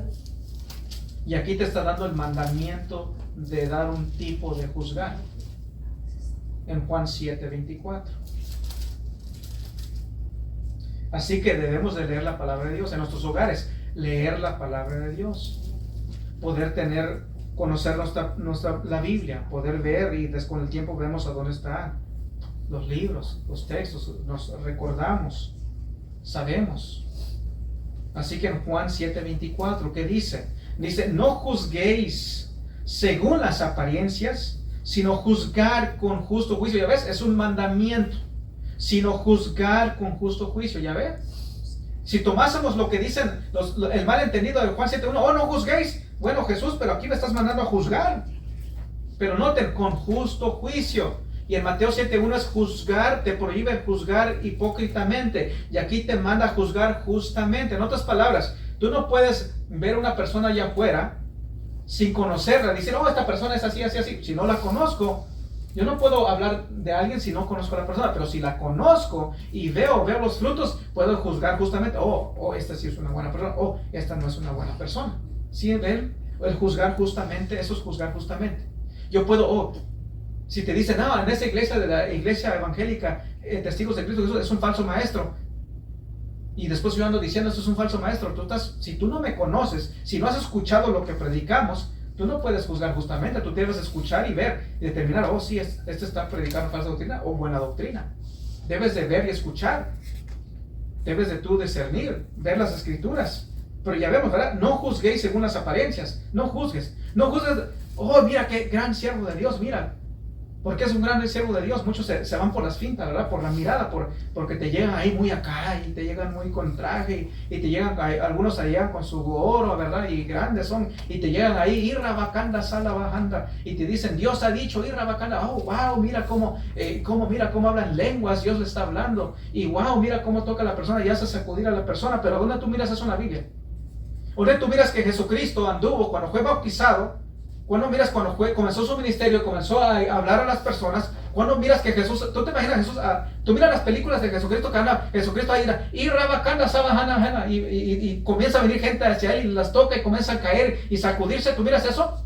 Y aquí te está dando el mandamiento de dar un tipo de juzgar. En Juan 7:24. Así que debemos de leer la palabra de Dios en nuestros hogares. Leer la palabra de Dios. Poder conocer la Biblia. Poder ver y con el tiempo vemos a dónde están los libros, los textos. Nos recordamos. Sabemos. Así que en Juan 7:24, ¿qué dice? Dice, no juzguéis según las apariencias, sino juzgar con justo juicio. Ya ves, es un mandamiento. Sino juzgar con justo juicio. Ya ves. Si tomásemos lo que dicen el malentendido de Juan 7:1, oh, no juzguéis. Bueno, Jesús, pero aquí me estás mandando a juzgar. Pero noten, con justo juicio. Y en Mateo 7:1 es juzgar, te prohíbe juzgar hipócritamente. Y aquí te manda a juzgar justamente. En otras palabras, tú no puedes ver una persona allá afuera sin conocerla. Decir, oh, esta persona es así, así, así. Si no la conozco, yo no puedo hablar de alguien si no conozco a la persona. Pero si la conozco y veo los frutos, puedo juzgar justamente. Oh, esta sí es una buena persona. Oh, esta no es una buena persona. ¿Sí ven? El juzgar justamente, eso es juzgar justamente. Yo puedo, si te dicen, no, en esa iglesia de la iglesia evangélica, Testigos de Cristo Jesús es un falso maestro. Y después yo ando diciendo, esto es un falso maestro. Si tú no me conoces, si no has escuchado lo que predicamos, tú no puedes juzgar justamente. Tú debes escuchar y ver y determinar, oh, sí, este está predicando falsa doctrina o buena doctrina. Debes de ver y escuchar. Debes de tú discernir, ver las escrituras. Pero ya vemos, ¿verdad? No juzguéis según las apariencias. No juzgues. No juzgues. Oh, mira qué gran siervo de Dios, mira. Porque es un gran siervo de Dios. Muchos se van por las fintas, ¿verdad? Por la mirada, porque te llegan ahí muy acá y te llegan muy con traje y te llegan, algunos allá con su oro, ¿verdad? Y grandes son. Y te llegan ahí, irra bacanda, sala bajanda. Y te dicen, Dios ha dicho, irra bacanda. Oh, wow, mira cómo hablan lenguas, Dios le está hablando. Y wow, mira cómo toca a la persona y hace sacudir a la persona. Pero ¿dónde tú miras eso en la Biblia? ¿Dónde tú miras que Jesucristo anduvo cuando fue bautizado? Cuando miras cuando comenzó su ministerio, comenzó a hablar a las personas? Cuando miras que Jesús, tú te imaginas Jesús, tú miras las películas de Jesucristo que anda, Jesucristo ahí, y rabacanda, sabajana, y comienza a venir gente hacia él y las toca y comienza a caer y sacudirse. ¿Tú miras eso?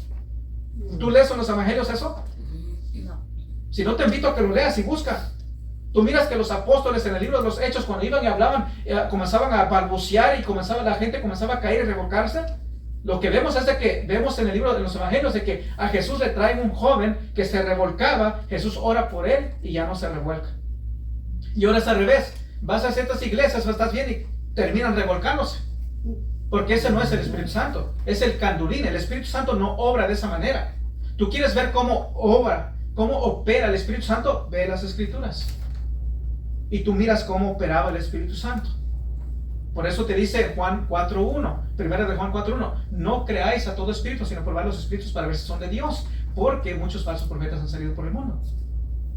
¿Tú lees en los evangelios eso? No. Si no, te invito a que lo leas y busca. Tú miras que los apóstoles en el libro de los Hechos, cuando iban y hablaban, comenzaban a balbucear y la gente comenzaba a caer y revolcarse. Lo que vemos es de que vemos en el libro de los evangelios de que a Jesús le traen un joven que se revolcaba, Jesús ora por él y ya no se revuelca. Y ahora es al revés, vas a ciertas iglesias, estás bien y terminan revolcándose, porque ese no es el Espíritu Santo, es el candulín. El Espíritu Santo no obra de esa manera. Tú quieres ver cómo obra, cómo opera el Espíritu Santo, ve las Escrituras y tú miras cómo operaba el Espíritu Santo. Por eso te dice Juan 4:1, primera de Juan 4:1, no creáis a todo espíritu, sino probad los espíritus para ver si son de Dios, porque muchos falsos profetas han salido por el mundo.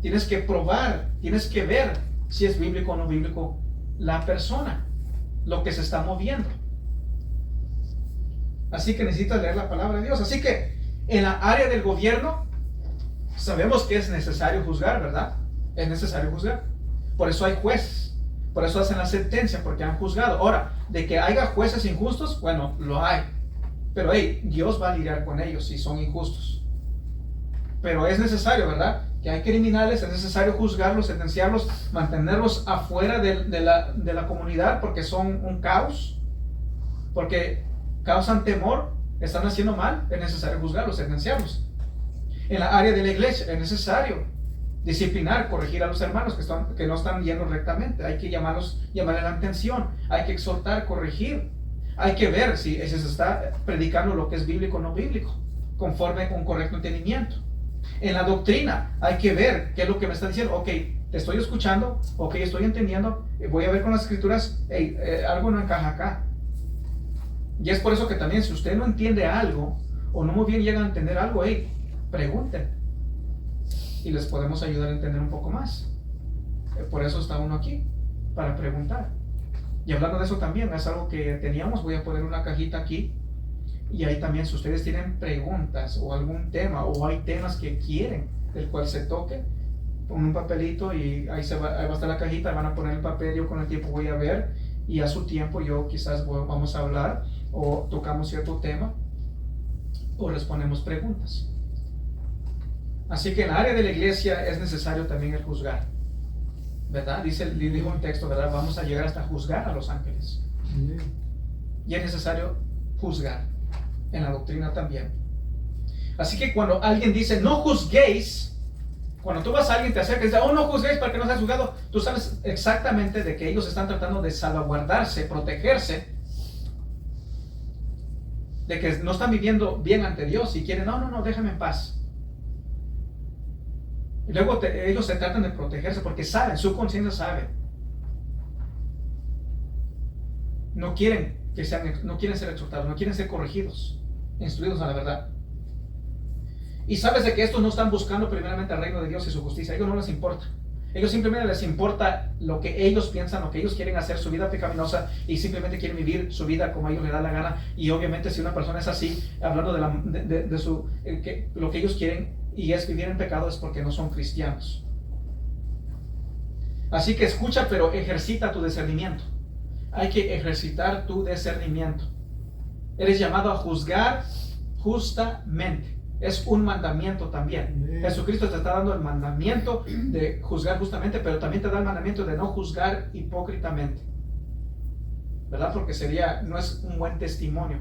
Tienes que probar, tienes que ver si es bíblico o no bíblico la persona, lo que se está moviendo. Así que necesitas leer la palabra de Dios. Así que en la área del gobierno sabemos que es necesario juzgar, ¿verdad? Es necesario juzgar. Por eso hay jueces. Por eso hacen la sentencia, porque han juzgado. Ahora, de que haya jueces injustos, bueno, lo hay. Pero Dios va a lidiar con ellos si son injustos. Pero es necesario, ¿verdad? Que hay criminales, es necesario juzgarlos, sentenciarlos, mantenerlos afuera de la comunidad porque son un caos, porque causan temor, están haciendo mal, es necesario juzgarlos, sentenciarlos. En la área de la iglesia es necesario disciplinar, corregir a los hermanos que no están yendo rectamente. Hay que llamarle la atención, hay que exhortar, corregir. Hay que ver si se está predicando lo que es bíblico o no bíblico. conforme un correcto entendimiento. En la doctrina hay que ver qué es lo que me está diciendo. Ok, te estoy escuchando, ok, estoy entendiendo, voy a ver con las escrituras, hey, algo no encaja acá. Y es por eso que también si usted no entiende algo, o no muy bien llega a entender algo, hey, pregunten. Y les podemos ayudar a entender un poco más. Por eso está uno aquí, para preguntar. Y hablando de eso también, es algo que teníamos, voy a poner una cajita aquí. Y ahí también, si ustedes tienen preguntas o algún tema, o hay temas que quieren del cual se toque, pon un papelito y ahí va a estar la cajita, van a poner el papel, yo con el tiempo voy a ver, y a su tiempo yo quizás vamos a hablar, o tocamos cierto tema, o respondemos preguntas. Así que en el área de la iglesia es necesario también el juzgar, ¿verdad? Dijo un texto, ¿verdad? Vamos a llegar hasta juzgar a los ángeles. Y es necesario juzgar en la doctrina también. Así que cuando alguien dice no juzguéis, cuando tú vas a alguien te acerca y dice, oh, no juzguéis para que no seas juzgado, tú sabes exactamente de que ellos están tratando de salvaguardarse, protegerse, de que no están viviendo bien ante Dios y quieren, no, déjame en paz. Y luego ellos se tratan de protegerse porque saben, su conciencia sabe. No quieren ser exhortados, no quieren ser corregidos, instruidos a la verdad. Y sabes de que estos no están buscando primeramente el reino de Dios y su justicia. A ellos no les importa. Ellos simplemente les importa lo que ellos piensan, lo que ellos quieren hacer, su vida pecaminosa, y simplemente quieren vivir su vida como a ellos les da la gana. Y obviamente si una persona es así, hablando de lo que ellos quieren y es vivir en pecado, es porque no son cristianos. Así que escucha, pero ejercita tu discernimiento. Hay que ejercitar tu discernimiento. Eres llamado a juzgar justamente. Es un mandamiento también. Jesucristo te está dando el mandamiento de juzgar justamente, pero también te da el mandamiento de no juzgar hipócritamente, ¿verdad? Porque no es un buen testimonio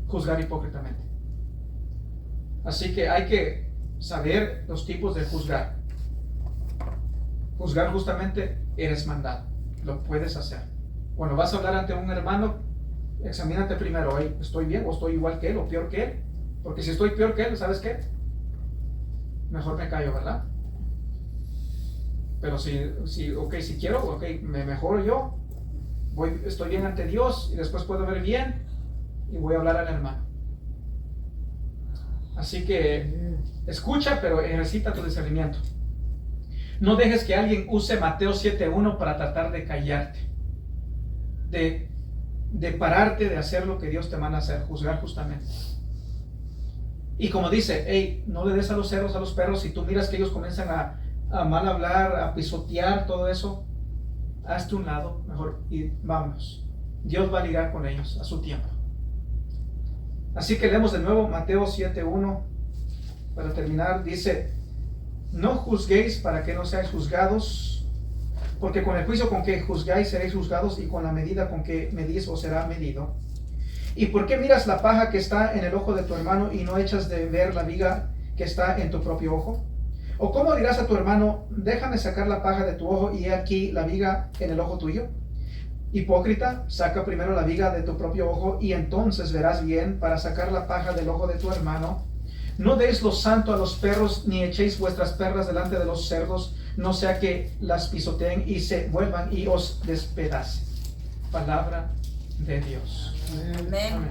juzgar hipócritamente. Así que hay que saber los tipos de juzgar. Juzgar justamente, eres mandado, lo puedes hacer. Cuando vas a hablar ante un hermano, examínate primero, ¿estoy bien o estoy igual que él o peor que él? Porque si estoy peor que él, ¿sabes qué? Mejor me callo, ¿verdad? Pero si quiero, me mejoro yo, estoy bien ante Dios y después puedo ver bien y voy a hablar al hermano. Así que escucha, pero ejercita tu discernimiento. No dejes que alguien use Mateo 7:1 para tratar de callarte, de pararte de hacer lo que Dios te manda hacer, juzgar justamente. Y como dice, no le des a los cerdos, a los perros, si tú miras que ellos comienzan a mal hablar, a pisotear, todo eso, hazte un lado, mejor, y vámonos. Dios va a lidiar con ellos a su tiempo. Así que leemos de nuevo Mateo 7:1 para terminar. Dice, no juzguéis para que no seáis juzgados, porque con el juicio con que juzgáis seréis juzgados, y con la medida con que medís os será medido. ¿Y por qué miras la paja que está en el ojo de tu hermano y no echas de ver la viga que está en tu propio ojo? ¿O cómo dirás a tu hermano, déjame sacar la paja de tu ojo y he aquí la viga en el ojo tuyo? Hipócrita, saca primero la viga de tu propio ojo y entonces verás bien para sacar la paja del ojo de tu hermano. No deis lo santo a los perros, ni echéis vuestras perlas delante de los cerdos, no sea que las pisoteen y se vuelvan y os despedacen. Palabra de Dios. Amén. Amén.